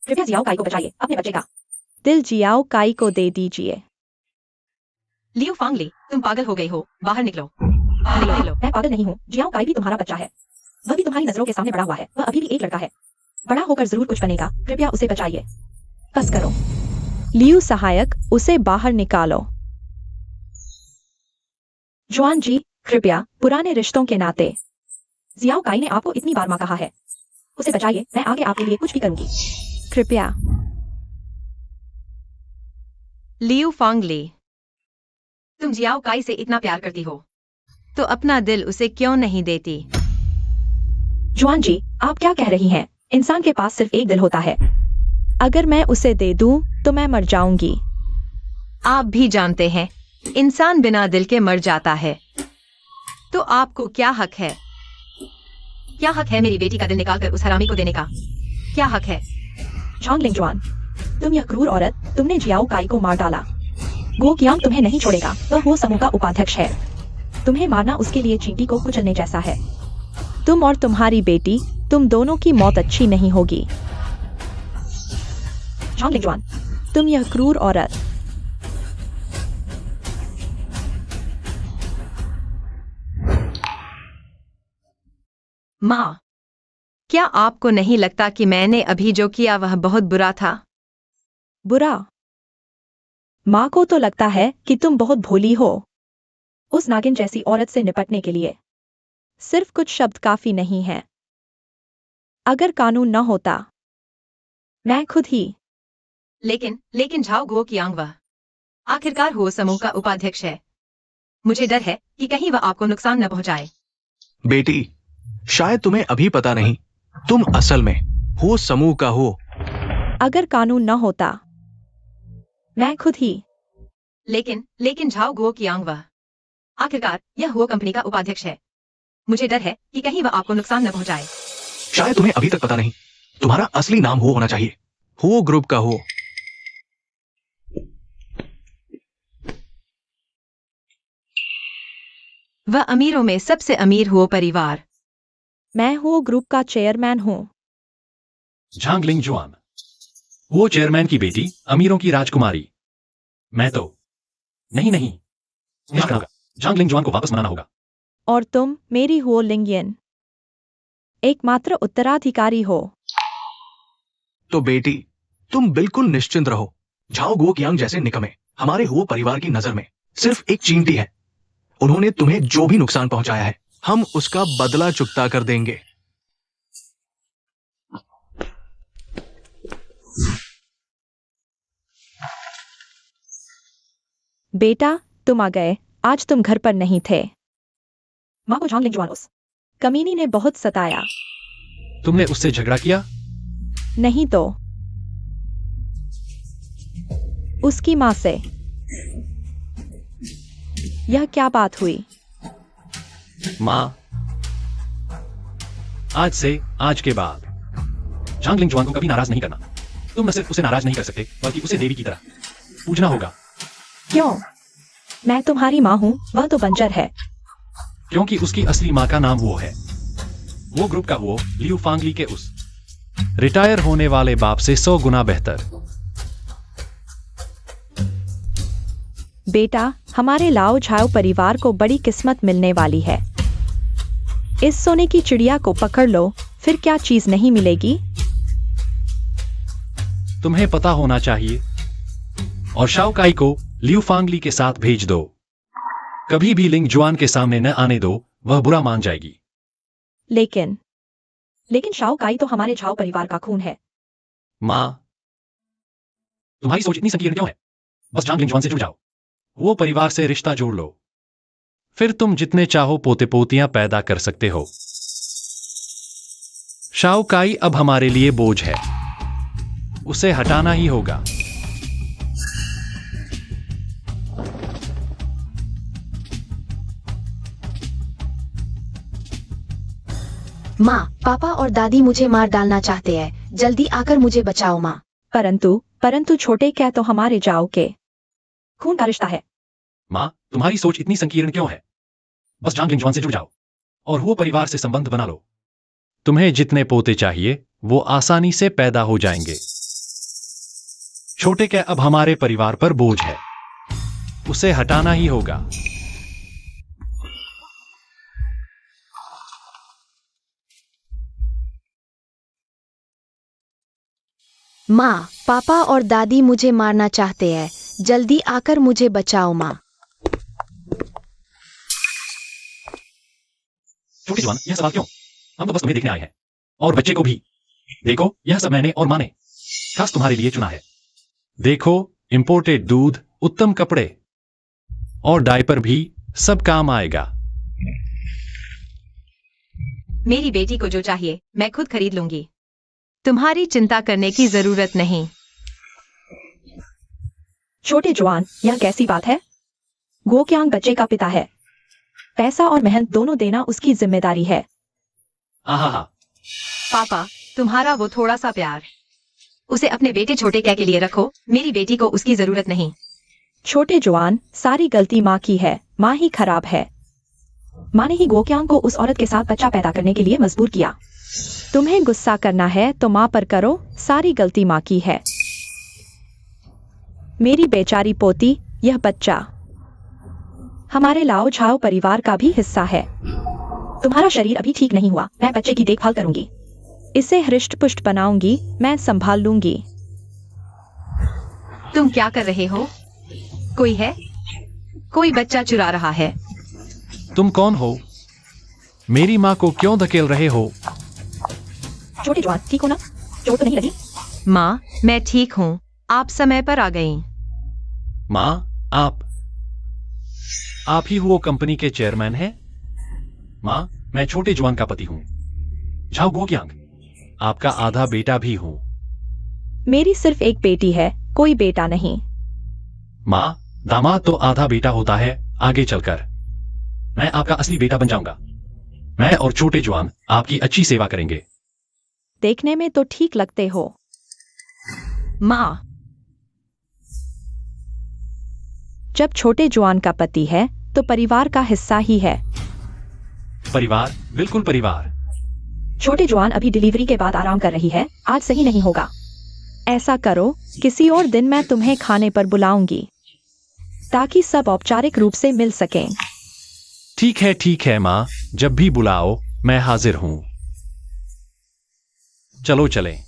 कृपया जियाओ काई को बचाइए, अपने बच्चे का दिल जियाओ काई को दे दीजिए। लियू फांगली, तुम पागल हो गई हो, बाहर निकलो। मैं पागल नहीं हूँ। जियाओ काई भी तुम्हारा बच्चा है। वह भी तुम्हारी नजरों के सामने बड़ा हुआ है। वह अभी भी एक लड़का है, बड़ा होकर जरूर कुछ बनेगा। कृपया उसे बचाइए। बस करो। लियू सहायक, उसे बाहर निकालो। जुआन जी, कृपया, पुराने रिश्तों के नाते। जियाओ काई ने आपको इतनी बार मां कहा है, उसे बचाइए। मैं आगे आपके लिए कुछ भी करूंगी, कृपया। लियू फांगली, तुम जियाओ काई से इतना प्यार करती हो, तो अपना दिल उसे क्यों नहीं देती? जुआन जी, आप क्या कह रही हैं? इंसान के पास सिर्फ एक दिल होता है। अगर मैं उसे दे दूं तो मैं मर जाऊंगी। आप भी जानते हैं, इंसान बिना दिल के मर जाता है। तो आपको क्या हक है? क्या हक है मेरी बेटी का दिल निकालकर उस हरामी को देने का? क्या हक है? झांग लिंगजुआन, तुम यह क्रूर औरत, तुमने जियाओ काई को मार डाला। गो कियांग तुम्हें नहीं छोड़ेगा। वह वो समूह का उपाध्यक्ष है। तुम्हें मारना उसके लिए चींटी को कुचलने जैसा है। तुम और तुम्हारी बेटी, तुम दोनों की मौत अच्छी नहीं होगी। झांग लिंगजुआन, तुम यह क्रूर औरत। माँ, क्या आपको नहीं लगता कि मैंने अभी जो किया वह बहुत बुरा था? बुरा? माँ को तो लगता है कि तुम बहुत भोली हो। उस नागिन जैसी औरत से निपटने के लिए सिर्फ कुछ शब्द काफी नहीं हैं। अगर कानून न होता, मैं खुद ही। लेकिन झाओ गो कियांग वह आखिरकार हो समूह का उपाध्यक्ष है। मुझे डर है कि कहीं वह आपको नुकसान न पहुंचाए। बेटी, शायद तुम्हें अभी पता नहीं, तुम असल में हो समूह का हो। अगर कानून न होता, मैं खुद ही। लेकिन झाओ गुओ कियांग वह आखिरकार यह हुओ कंपनी का उपाध्यक्ष है। मुझे डर है कि कहीं वह आपको नुकसान न पहुंचाए। शायद तुम्हें अभी तक पता नहीं, तुम्हारा असली नाम हो होना चाहिए, हो ग्रुप का हो। वह अमीरों में सबसे अमीर हुओ परिवार। मैं हुओ ग्रुप का चेयरमैन हूँ। झांगलिंग जुआन, वो चेयरमैन की बेटी, अमीरों की राजकुमारी। मैं तो नहीं मुश्किल होगा। झांगलिंग जुआन को वापस मनाना होगा। और तुम मेरी हुओ लिंगियन, एकमात्र उत्तराधिकारी हो। तो बेटी, तुम बिल्कुल निश्चिंत रहो। झाओ गुओ कियांग जैसे निकम्मे हमारे हुओ परिवार की नजर में सिर्फ एक चींटी है। उन्होंने तुम्हें जो भी नुकसान पहुंचाया है, हम उसका बदला चुकता कर देंगे। बेटा, तुम आ गए। आज तुम घर पर नहीं थे। माँ को झांगलिंग जुआन उस कमीनी ने बहुत सताया। तुमने उससे झगड़ा किया? नहीं तो उसकी माँ से। यह क्या बात हुई? माँ, आज के बाद झांगलिंग जुआन को कभी नाराज नहीं करना। तुम न सिर्फ उसे नाराज नहीं कर सकते, बल्कि उसे देवी की तरह पूजना होगा। क्यों? मैं तुम्हारी माँ हूँ, वह तो बंजर है। क्योंकि उसकी असली माँ का नाम वो है। वो ग्रुप का वो लियू फांगली के उस रिटायर होने वाले बाप से 100 गुना बेहतर। बेटा, हमारे लाओ झाओ परिवार को बड़ी किस्मत मिलने वाली है। इस सोने की चिड़िया को पकड़ लो, फिर क्या चीज नहीं मिलेगी? तुम्हें पता होना चाहिए। और शाओकाई को लियू फांगली के साथ भेज दो। कभी भी लिंग जुआन के सामने न आने दो, वह बुरा मान जाएगी। लेकिन शाओ काई तो हमारे झाओ परिवार का खून है। माँ, तुम्हारी सोच इतनी संकीर्ण क्यों है? बस झांगलिंग जुआन से जुड़ जाओ, वो परिवार से रिश्ता जोड़ लो, फिर तुम जितने चाहो पोते पोतियां पैदा कर सकते हो। शाओ काई अब हमारे लिए बोझ है, उसे हटाना ही होगा। माँ, पापा और दादी मुझे मार डालना चाहते हैं। जल्दी आकर मुझे बचाओ माँ। परंतु छोटे, क्या तो हमारे जाओ के खून का रिश्ता है। माँ, तुम्हारी सोच इतनी संकीर्ण क्यों है? बस झांगलिंग जुआन से जुड़ जाओ और वो परिवार से संबंध बना लो। तुम्हें जितने पोते चाहिए वो आसानी से पैदा हो जाएंगे। छोटे क्या अब हमारे परिवार पर बोझ है, उसे हटाना ही होगा। माँ, पापा और दादी मुझे मारना चाहते हैं। जल्दी आकर मुझे बचाओ माँ। छोटे जुआन, यह सवाल क्यों? हम तो बस तुम्हें देखने आए हैं, और बच्चे को भी। देखो, यह सब मैंने और माँ ने खास तुम्हारे लिए चुना है। देखो, इंपोर्टेड दूध, उत्तम कपड़े और डायपर भी सब काम आएगा। मेरी बेटी को जो चाहिए मैं खुद खरीद लूंगी। तुम्हारी चिंता करने की जरूरत नहीं। छोटे जुआन, यह कैसी बात है? गुओ कियांग बच्चे का पिता है। पैसा और मेहनत दोनों देना उसकी जिम्मेदारी है। आहा, पापा, तुम्हारा वो थोड़ा सा प्यार उसे अपने बेटे छोटे क्या के लिए रखो। मेरी बेटी को उसकी जरूरत नहीं। छोटे जुआन, सारी गलती माँ की है। माँ ही खराब है। माँ ने ही गुओ कियांग को उस औरत के साथ बच्चा पैदा करने के लिए मजबूर किया। तुम्हें गुस्सा करना है तो माँ पर करो, सारी गलती माँ की है। मेरी बेचारी पोती, यह बच्चा हमारे लाओ झाओ परिवार का भी हिस्सा है। तुम्हारा शरीर अभी ठीक नहीं हुआ, मैं बच्चे की देखभाल करूंगी। इसे हृष्ट पुष्ट बनाऊंगी, मैं संभाल लूंगी। तुम क्या कर रहे हो? कोई है? कोई बच्चा चुरा रहा है। तुम कौन हो? मेरी माँ को क्यों धकेल रहे हो? छोटे जुआन, ठीक हो ना? चोट तो नहीं लगी? माँ, मैं ठीक हूँ। आप समय पर आ गई। माँ, आप ही वो कंपनी के चेयरमैन हैं? माँ, मैं छोटे जुआन का पति हूँ, झाओ गुओ कियांग। आपका आधा बेटा भी हूँ। मेरी सिर्फ एक बेटी है, कोई बेटा नहीं। माँ, दामाद तो आधा बेटा होता है आगे चलकर। मैं आपका असली बेटा बन जाऊंगा। मैं और छोटे जवान आपकी अच्छी सेवा करेंगे। देखने में तो ठीक लगते हो। माँ, जब छोटे जवान का पति है तो परिवार का हिस्सा ही है। परिवार, बिल्कुल परिवार। छोटे जवान अभी डिलीवरी के बाद आराम कर रही है, आज सही नहीं होगा। ऐसा करो, किसी और दिन मैं तुम्हें खाने पर बुलाऊंगी ताकि सब औपचारिक रूप से मिल सकें। ठीक है माँ, जब भी बुलाओ मैं हाजिर हूँ। चलो चलें।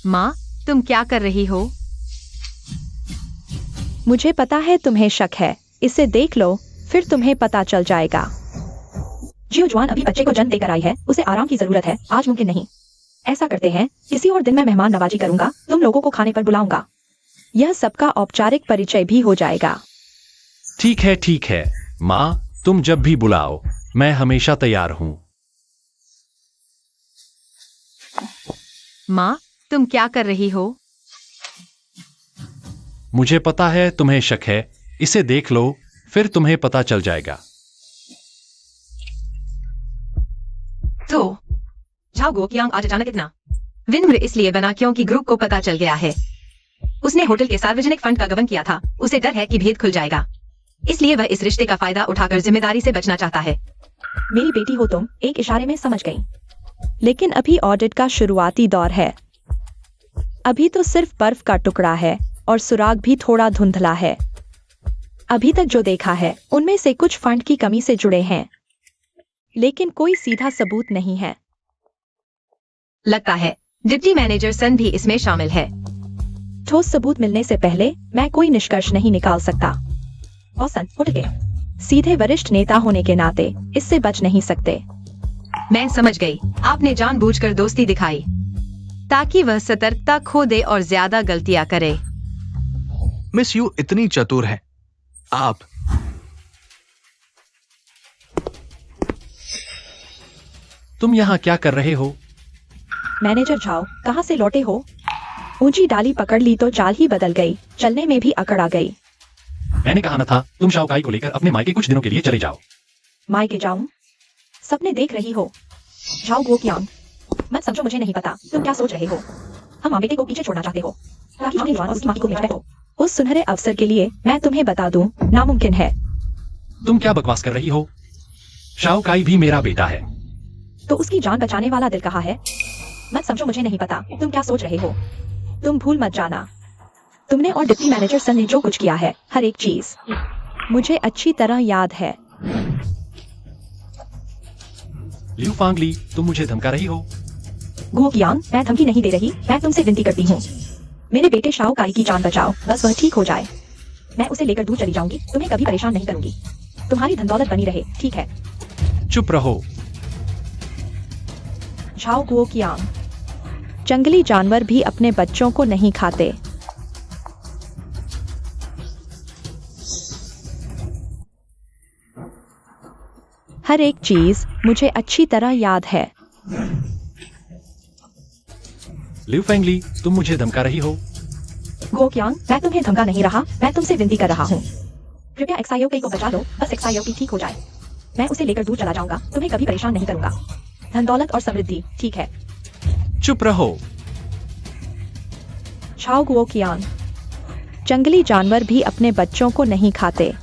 माँ, तुम क्या कर रही हो? मुझे पता है तुम्हें शक है, इसे देख लो, फिर तुम्हें पता चल जाएगा। जियो जवान अभी बच्चे को जन्म देकर आई है, उसे आराम की जरूरत है, आज मुमकिन नहीं। ऐसा करते हैं, किसी और दिन मैं मेहमान नवाजी करूंगा, तुम लोगों को खाने पर बुलाऊंगा। यह सबका औपचारिक परिचय भी हो जाएगा। ठीक है माँ, तुम जब भी बुलाओ मैं हमेशा तैयार हूँ। माँ, तुम क्या कर रही हो? मुझे पता है तुम्हें शक है, इसे देख लो, फिर तुम्हें पता चल जाएगा। तो झाओ गोकियांग आज अचानक इतना विनम्र इसलिए बना क्योंकि ग्रुप को पता चल गया है उसने होटल के सार्वजनिक फंड का गबन किया था। उसे डर है कि भेद खुल जाएगा, इसलिए वह इस रिश्ते का फायदा उठाकर जिम्मेदारी से बचना चाहता है। मेरी बेटी हो तुम, एक इशारे में समझ गई। लेकिन अभी ऑडिट का शुरुआती दौर है। अभी तो सिर्फ बर्फ का टुकड़ा है और सुराग भी थोड़ा धुंधला है। अभी तक जो देखा है उनमें से कुछ फंड की कमी से जुड़े हैं, लेकिन कोई सीधा सबूत नहीं है। लगता है डिप्टी मैनेजर सन भी इसमें शामिल है। ठोस सबूत मिलने से पहले मैं कोई निष्कर्ष नहीं निकाल सकता। और सन उठ गए। सीधे वरिष्ठ नेता होने के नाते इससे बच नहीं सकते। मैं समझ गई, आपने जानबूझकर दोस्ती दिखाई ताकि वह सतर्कता खो दे और ज्यादा गलतियां करे। मिस यू इतनी चतुर है। आप तुम यहाँ क्या कर रहे हो? मैनेजर झाओ, कहाँ से लौटे हो? ऊंची डाली पकड़ ली तो चाल ही बदल गई, चलने में भी अकड़ आ गई। मैंने कहा न था तुम शाओकाई को लेकर अपने मायके कुछ दिनों के लिए चले जाओ। मायके जाऊं? सपने देख रही हो? झाओ गोकियांग, मत समझो मुझे नहीं पता तुम क्या सोच रहे हो। हम बेटे को पीछे छोड़ना चाहते हो ताकि छोटे जवान उसकी माँ को मिल हो। उस सुनहरे अवसर के लिए मैं तुम्हें बता दूं, नामुमकिन है। तुम क्या बकवास कर रही हो? शाओकाई भी मेरा बेटा है। तो उसकी जान बचाने वाला दिल कहाँ है? मत समझो मुझे नहीं पता तुम क्या सोच रहे हो। तुम भूल मत जाना, तुमने और डिप्टी मैनेजर सन ने जो कुछ किया है, हर एक चीज मुझे अच्छी तरह याद है। लियू फांगली, तुम मुझे धमका रही हो? गोकियांग, मैं धमकी नहीं दे रही, मैं तुमसे विनती करती हूँ। मेरे बेटे शाओकाई की जान बचाओ, बस वह ठीक हो जाए। मैं उसे लेकर दूर चली जाऊंगी, तुम्हें कभी परेशान नहीं करूंगी। तुम्हारी धन दौलत बनी रहे, ठीक है? चुप रहो। झाओ गोकियांग, जंगली जानवर भी अपने बच्चों को नहीं खाते। हर एक चीज मुझे अच्छी तरह याद है। लियू फेंगली, तुम मुझे धमका रही हो? गोकियांग, मैं तुम्हें धमका नहीं रहा, मैं तुमसे विनती कर रहा हूँ। कृपया एक्सायोकी को बचा लो, बस एक्सायोकी ठीक हो जाए। मैं उसे लेकर दूर चला जाऊंगा, तुम्हें कभी परेशान नहीं करूंगा। धन दौलत और समृद्धि, ठीक है? चुप रहो। झाओ गोकियांग, जंगली जानवर भी अपने बच्चों को नहीं खाते।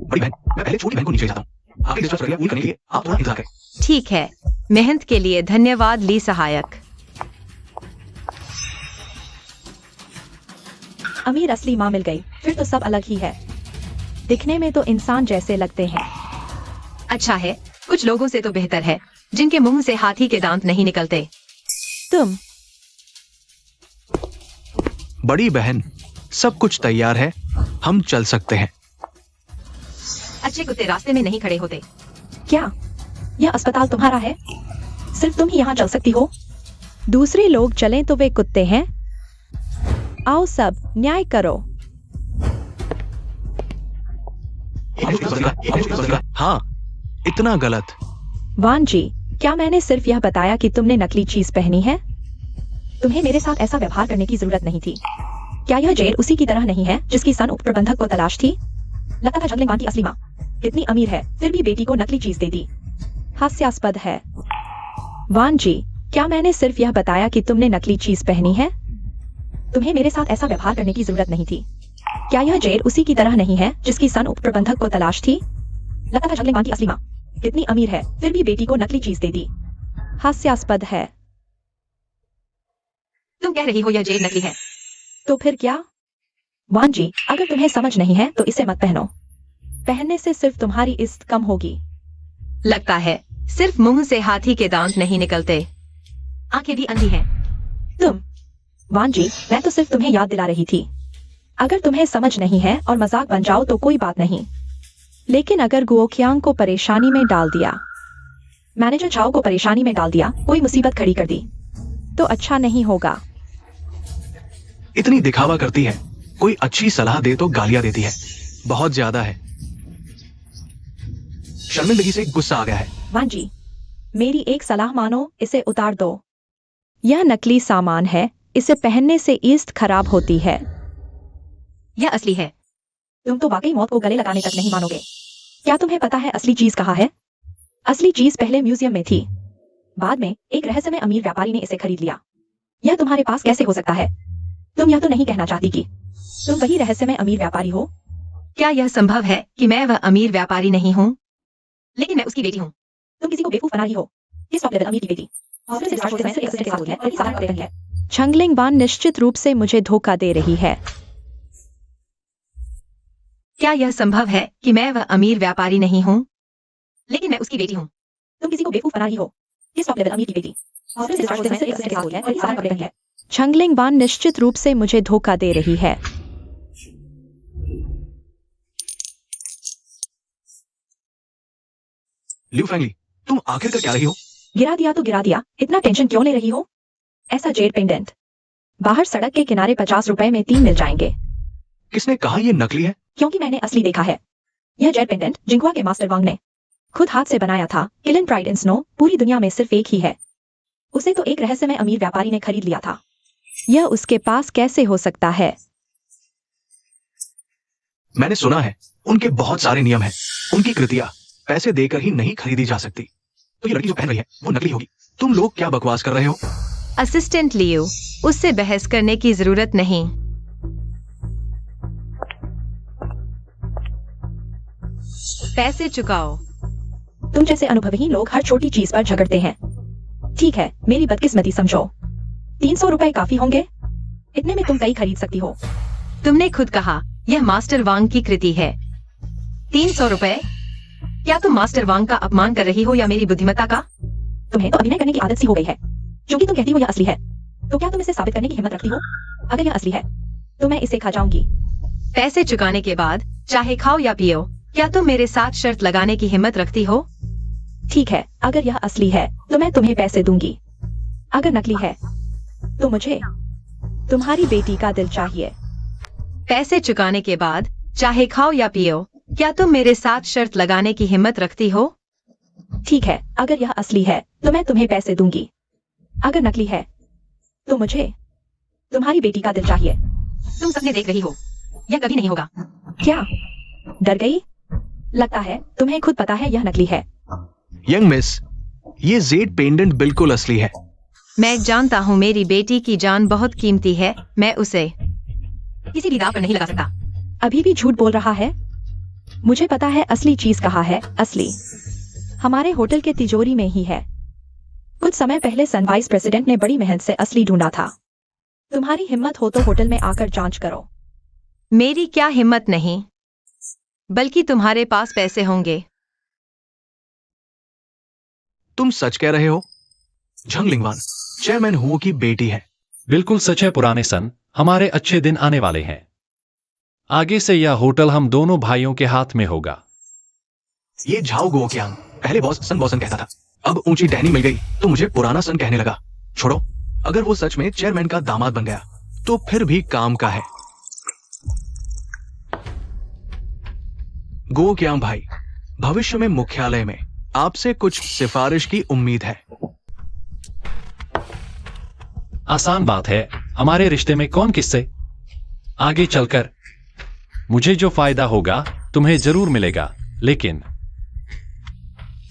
बड़ी बहन, मैं पहले छोटी बहन को नीचे जाता हूँ। आपकी दिलचस्प प्रक्रिया पूरी करने के लिए आप थोड़ा इंतजार करें। ठीक है, मेहनत के लिए धन्यवाद ली सहायक। अमीर असली माँ मिल गई, फिर तो सब अलग ही है। दिखने में तो इंसान जैसे लगते हैं। अच्छा है, कुछ लोगों से तो बेहतर है जिनके मुंह से हाथी के दांत नहीं निकलते। तुम बड़ी बहन, सब कुछ तैयार है, हम चल सकते हैं। अच्छे कुत्ते रास्ते में नहीं खड़े होते। क्या यह अस्पताल तुम्हारा है? सिर्फ तुम ही यहाँ चल सकती हो? दूसरे लोग चलें तो वे कुत्ते हैं? आओ सब न्याय करो। हाँ, इतना गलत। वान जी, क्या मैंने सिर्फ यह बताया कि तुमने नकली चीज पहनी है? तुम्हें मेरे साथ ऐसा व्यवहार करने की जरूरत नहीं थी। क्या यह जेड उसी की तरह नहीं है जिसकी सन उप प्रबंधक को तलाश थी? लगता था झंगलिंग वान की असली माँ इतनी अमीर है फिर भी बेटी को नकली चीज दे दी। हास्यास्पद है। वान जी, क्या मैंने सिर्फ यह बताया कि तुमने नकली चीज पहनी है? तुम्हें मेरे साथ ऐसा व्यवहार करने की जरूरत नहीं थी। क्या यह जेड उसी की तरह नहीं है जिसकी सन उप प्रबंधक को तलाश थी? लगता था झंगलिंग वान की असली माँ इतनी अमीर है फिर भी बेटी को नकली चीज दे दी। हास्यास्पद है। तुम कह रही हो यह जेड नकली है? तो फिर क्या? वान जी, अगर तुम्हें समझ नहीं है तो इसे मत पहनो। पहनने से सिर्फ तुम्हारी इज्जत कम होगी। लगता है सिर्फ मुंह से हाथी के दांत नहीं निकलते, आंखें भी अंधी हैं। तुम वान जी, मैं तो सिर्फ तुम्हें याद दिला रही थी। अगर तुम्हें समझ नहीं है और मजाक बन जाओ तो कोई बात नहीं, लेकिन अगर गुओकियांग को परेशानी में डाल दिया, मैनेजर चाओ को परेशानी में डाल दिया, कोई मुसीबत खड़ी कर दी, तो अच्छा नहीं होगा। इतनी दिखावा करती है, कोई अच्छी सलाह दे तो गालियां देती है। बहुत ज्यादा है। शर्मिंदगी से गुस्सा आ गया है। वान जी, मेरी एक सलाह मानो, इसे उतार दो। यह नकली सामान है, इसे पहनने से इज्जत खराब होती है। यह असली है। तुम तो वाकई मौत को गले लगाने तक नहीं मानोगे। क्या तुम्हें पता है असली चीज कहाँ है? असली चीज पहले म्यूजियम में थी, बाद में एक रहस्यमय अमीर व्यापारी ने इसे खरीद लिया। यह तुम्हारे पास कैसे हो सकता है? तुम यह तो नहीं कहना चाहती कि तुम वही रहस्यमय अमीर व्यापारी हो? क्या यह संभव है कि मैं वह अमीर व्यापारी नहीं हूँ, लेकिन मैं उसकी बेटी हूँ? तुम किसी को बेवकूफ बना रही हो। इस टॉप लेवल अमीर की बेटी हॉस्पिटल से स्टार्ट होते समय एक के साथ हुई है, बल्कि सारा कर रही है। छंगलिंग वान निश्चित रूप से मुझे धोखा दे रही है। क्या यह संभव है कि मैं वह अमीर व्यापारी नहीं हूँ, लेकिन मैं उसकी बेटी हूँ? तुम किसी को बेवकूफ बना रही हो। इस टॉप लेवल अमीर की बेटी हॉस्पिटल से स्टार्ट होते समय एक के साथ हुई है, बल्कि सारा कर रही है। छंगलिंग वान निश्चित रूप से मुझे धोखा दे रही है। लिu फैंगली, तुम आखिर कर क्या रही हो? गिरा दिया तो गिरा दिया, इतना टेंशन क्यों ले रही हो? ऐसा जेड पेंडेंट बाहर सड़क के किनारे 50 रुपए में 3 मिल जाएंगे। किसने कहा ये नकली है? क्योंकि मैंने असली देखा है। यह जेड पेंडेंट जिंगुआ के मास्टर वांग ने खुद हाथ से बनाया था। किलन प्राइड इन स्नो पूरी दुनिया में सिर्फ एक ही है। उसे तो एक रहस्यमय अमीर व्यापारी ने खरीद लिया था। यह उसके पास कैसे हो सकता है? मैंने सुना है उनके बहुत सारे नियम हैं। उनकी कृतियां पैसे देकर ही नहीं खरीदी जा सकती। तो ये लड़की जो पहन रही है वो नकली होगी। तुम लोग क्या बकवास कर रहे हो? असिस्टेंट लियो, उससे बहस करने की जरूरत नहीं। पैसे चुकाओ। तुम जैसे अनुभवी लोग हर छोटी चीज पर झगड़ते हैं। ठीक है, मेरी बदकिस्मती समझो। 300 रुपए काफी होंगे? इतने में तुम कई खरीद सकती हो। तुमने खुद कहा यह मास्टर वांग की कृति है। 300 रुपए? क्या तुम मास्टर वांग का अपमान कर रही हो या मेरी बुद्धिमत्ता का? तुम्हें तो अभिनय करने की आदत सी हो गई है। क्योंकि तुम कहती हो यह असली है, तो क्या तुम इसे साबित करने की हिम्मत रखती हो? अगर यह असली है तो मैं इसे खा जाऊंगी। पैसे चुकाने के बाद चाहे खाओ या पियो, क्या तुम मेरे साथ शर्त लगाने की हिम्मत रखती हो? ठीक है, अगर यह असली है तो मैं तुम्हें पैसे दूंगी। अगर नकली है तो मुझे तुम्हारी बेटी का दिल चाहिए। पैसे चुकाने के बाद चाहे खाओ या पियो, क्या तुम मेरे साथ शर्त लगाने की हिम्मत रखती हो? ठीक है, अगर यह असली है तो मैं तुम्हें पैसे दूंगी। अगर नकली है तो मुझे तुम्हारी बेटी का दिल चाहिए। तुम सपने देख रही हो, यह कभी नहीं होगा। क्या डर गई? लगता है तुम्हें खुद पता है यह नकली है। यंग मिस, ये जेड पेंडेंट बिल्कुल असली है। मैं जानता हूँ मेरी बेटी की जान बहुत कीमती है। मैं उसे किसी भी दांव पर नहीं लगा सकता। अभी भी झूठ बोल रहा है। मुझे पता है असली चीज कहाँ है। असली हमारे होटल के तिजोरी में ही है। कुछ समय पहले सन वाइस प्रेसिडेंट ने बड़ी मेहनत से असली ढूंढा था। तुम्हारी हिम्मत हो तो होटल में आकर जांच करो। मेरी क्या हिम्मत नहीं, बल्कि तुम्हारे पास पैसे होंगे। तुम सच कह रहे हो? झंगलिंगवान चेयरमैन हुओ की बेटी है। बिल्कुल सच है पुराने सन, हमारे अच्छे दिन आने वाले हैं। आगे से यह होटल हम दोनों भाइयों के हाथ में होगा। ये झाओ गुओकियांग पहले बॉस सन बॉसन कहता था, अब ऊंची टहनी मिल गई तो मुझे पुराना सन कहने लगा। छोड़ो, अगर वो सच में चेयरमैन का दामाद बन गया तो फिर भी काम का है। गुओकियांग भाई, भविष्य में मुख्यालय में आपसे कुछ सिफारिश की उम्मीद है। आसान बात है, हमारे रिश्ते में कौन किससे? आगे चलकर मुझे जो फायदा होगा तुम्हें जरूर मिलेगा, लेकिन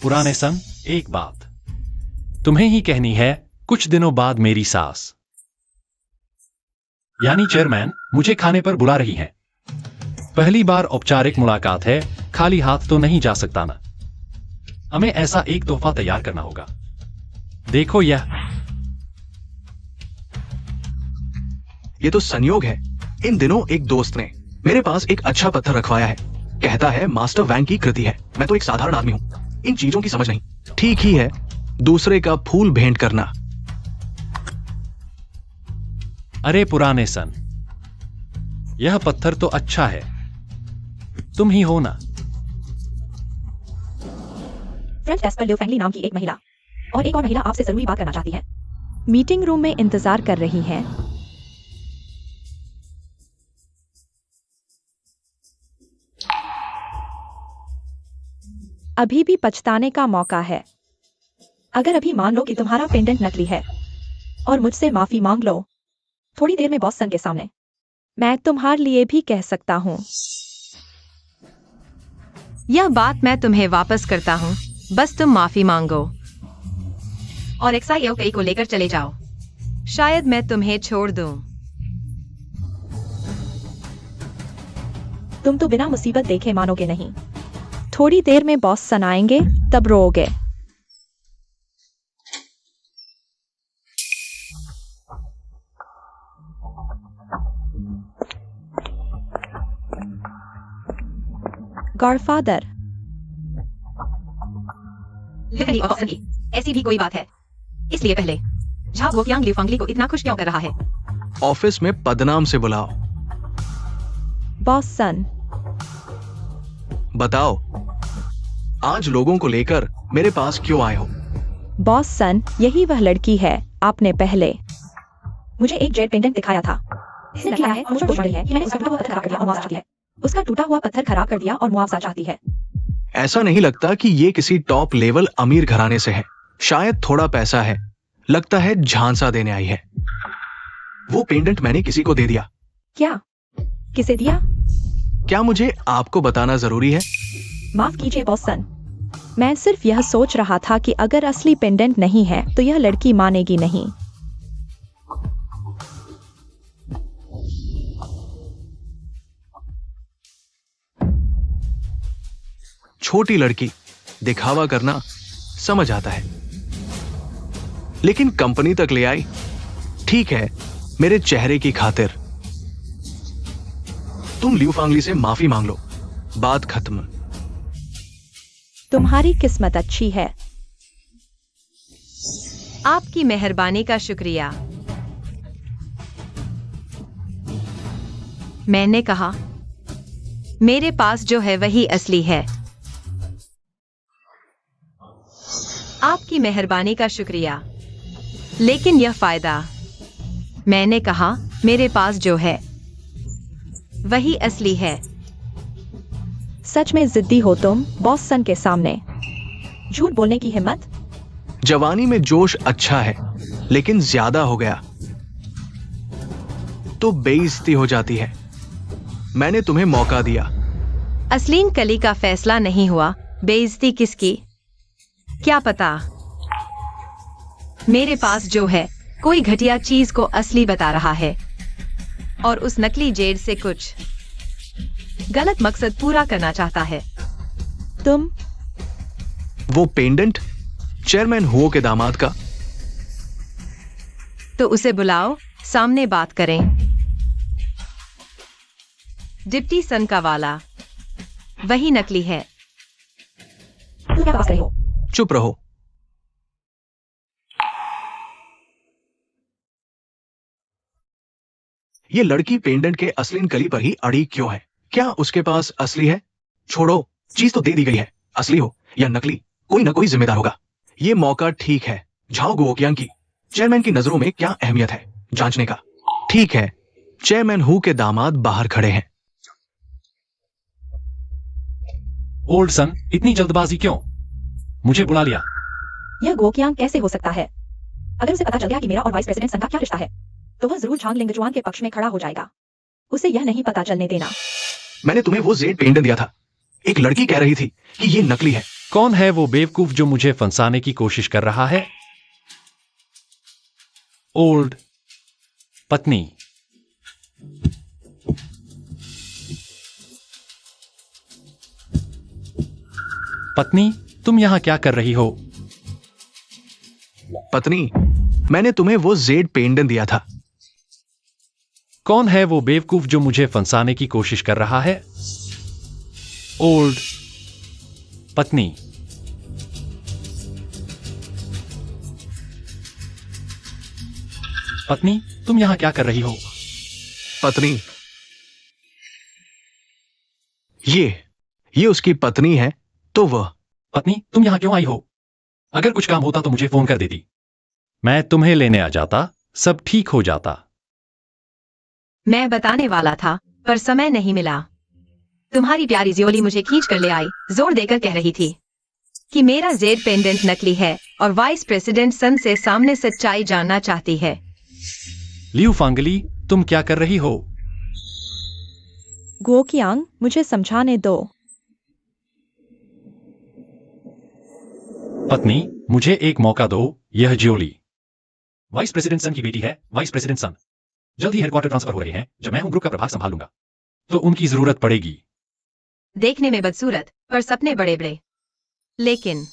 पुराने सन, एक बात तुम्हें ही कहनी है। कुछ दिनों बाद मेरी सास यानी चेयरमैन मुझे खाने पर बुला रही हैं। पहली बार औपचारिक मुलाकात है, खाली हाथ तो नहीं जा सकता ना। हमें ऐसा एक तोहफा तैयार करना होगा। देखो ये तो संयोग है। इन दिनों एक दोस्त ने मेरे पास एक अच्छा पत्थर रखवाया है। कहता है मास्टर वैंग की कृति है। मैं तो एक साधारण आदमी हूं, इन चीजों की समझ नहीं। ठीक ही है, दूसरे का फूल भेंट करना। अरे पुराने सन, यह पत्थर तो अच्छा है, तुम ही हो ना? फ्रेंच एस्पर लियो फैंगली नाम की एक महिला और एक और महिला आपसे जरूरी बात करना चाहती है। मीटिंग रूम में इंतजार कर रही हैं। अभी भी पछताने का मौका है। अगर अभी मान लो कि तुम्हारा पेंडेंट नकली है और मुझसे माफी मांग लो, थोड़ी देर में बॉस सन के सामने। मैं तुम्हारे लिए भी कह सकता हूँ। यह बात मैं तुम्हें वापस करता हूँ, बस तुम माफी मांगो और XIOK को लेकर चले जाओ। शायद मैं तुम्हें छोड़ दूं। तुम तो बिना मुसीबत देखे मानोगे नहीं। थोड़ी देर में बॉस सन आएंगे, तब रोओगे। गॉडफादर, लिखनी और बॉस की ऐसी भी कोई बात है, इसलिए पहले झाओ गुओयांग लिu फंगली को इतना खुश क्यों कर रहा है? ऑफिस में पदनाम से बुलाओ। बॉस सन, बताओ, आज लोगों को लेकर मेरे पास क्यों आए हो? बॉस सन, यही वह लड़की है आपने पहले मुझे एक जेड पेंडेंट दिखाया था। इसने लिखा है और मुझे खुश है कि मैंने उसका टूटा हुआ पत्थर खराब कर दिया और मुआवजा चाहती है। उसका टूटा हुआ पत्थर खराब कर दिया और मुआवजा चाहती है। ऐसा नहीं लगता कि ये किसी टॉप लेवल अमीर घराने से है। शायद थोड़ा पैसा है, लगता है झांसा देने आई है। वो पेंडेंट मैंने किसी को दे दिया। क्या? किसे दिया? क्या मुझे आपको बताना जरूरी है? माफ कीजिए बॉस सन, मैं सिर्फ यह सोच रहा था कि अगर असली पेंडेंट नहीं है तो यह लड़की मानेगी नहीं। छोटी लड़की, दिखावा करना समझ आता है, लेकिन कंपनी तक ले आई। ठीक है, मेरे चेहरे की खातिर तुम लिu फंगली से माफी मांग लो, बात खत्म। तुम्हारी किस्मत अच्छी है। आपकी मेहरबानी का शुक्रिया। मैंने कहा, मेरे पास जो है वही असली है। आपकी मेहरबानी का शुक्रिया, लेकिन यह फायदा। मैंने कहा, मेरे पास जो है वही असली है। सच में जिद्दी हो तुम बॉस सन के सामने। झूठ बोलने की हिम्मत। जवानी में जोश अच्छा है, लेकिन ज्यादा हो गया तो बेइज्जती हो जाती है। मैंने तुम्हें मौका दिया। असलीन कली का फैसला नहीं हुआ, बेइज्जती किसकी? क्या पता। मेरे पास जो है कोई घटिया चीज को असली बता रहा है और उस नकली जेड से कुछ गलत मकसद पूरा करना चाहता है। तुम? वो पेंडेंट चेयरमैन हुओ के दामाद का। तो उसे बुलाओ, सामने बात करें। डिप्टी सन का वाला वही नकली है। तुम क्या बात कर रहे हो? चुप रहो। ये लड़की पेंडेंट के असली कली पर ही अड़ी क्यों है? क्या उसके पास असली है? छोड़ो, चीज तो दे दी गई है। असली हो या नकली, कोई ना कोई जिम्मेदार होगा। ये मौका ठीक है झाओ गुओयांग की। चेयरमैन की नजरों में क्या अहमियत है जांचने का। ठीक है, चेयरमैन हु के दामाद बाहर खड़े हैं। ओल्ड सन, इतनी जल्दबाजी क्यों? मुझे बुला लिया। यह गोकियांग कैसे हो सकता है? अगर उसे पता चल गया कि मेरा और वाइस प्रेसिडेंट सन का क्या रिश्ता है, तो वह जरूर झांग लिंगजुआन के पक्ष में खड़ा हो जाएगा। उसे यह नहीं पता चलने देना। मैंने तुम्हें वो जेड पेंडेंट दिया था। एक लड़की कह रही थी कि ये नकली है। कौन है वो बेवकूफ जो मुझे फंसाने की कोशिश कर रहा है? ओल्ड पत्नी। पत्नी, तुम यहां क्या कर रही हो? पत्नी, मैंने तुम्हें वो जेड पेंडेंट दिया था। कौन है वो बेवकूफ जो मुझे फंसाने की कोशिश कर रहा है? ओल्ड पत्नी। पत्नी, तुम यहां क्या कर रही हो? पत्नी, ये उसकी पत्नी है, तो वह। पत्नी, तुम यहां क्यों आई हो? अगर कुछ काम होता तो मुझे फोन कर देती। मैं तुम्हें लेने आ जाता, सब ठीक हो जाता। मैं बताने वाला था, पर समय नहीं मिला। तुम्हारी प्यारी जियोली मुझे खींच कर ले आई, जोर देकर कह रही थी कि मेरा जेड पेंडेंट नकली है और वाइस प्रेसिडेंट सन से सामने सच्चाई जानना चाहती है। लियू फांगली, तुम क्या कर रही हो? गोकियांग, मुझे समझाने दो। पत्नी, मुझे एक मौका दो। यह जियोली वाइस प्रेसिडेंट सन की बेटी है। वाइस प्रेसिडेंट सन जल्द ही हेडक्वार्टर ट्रांसफर हो रहे हैं। जब मैं ग्रुप का प्रभाग संभालूंगा तो उनकी जरूरत पड़ेगी। देखने में बदसूरत, पर सपने बड़े बड़े। लेकिन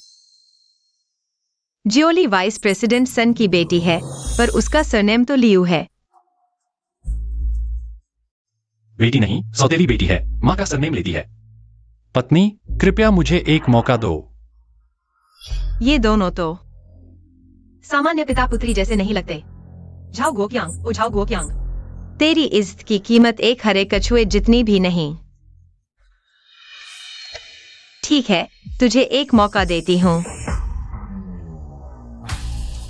जियोली वाइस प्रेसिडेंट सन की बेटी है, पर उसका सरनेम तो लियू है। बेटी नहीं, सौतेली बेटी है। मां का सरनेम लेती है। पत्नी, कृपया मुझे एक मौका दो। ये दोनों तो सामान्य पिता पुत्री जैसे नहीं लगते। झाओ गोकियांग, ओ झाओ गोकियांग, तेरी इज्जत की कीमत एक हरे कछुए जितनी भी नहीं। ठीक है, तुझे एक मौका देती हूँ।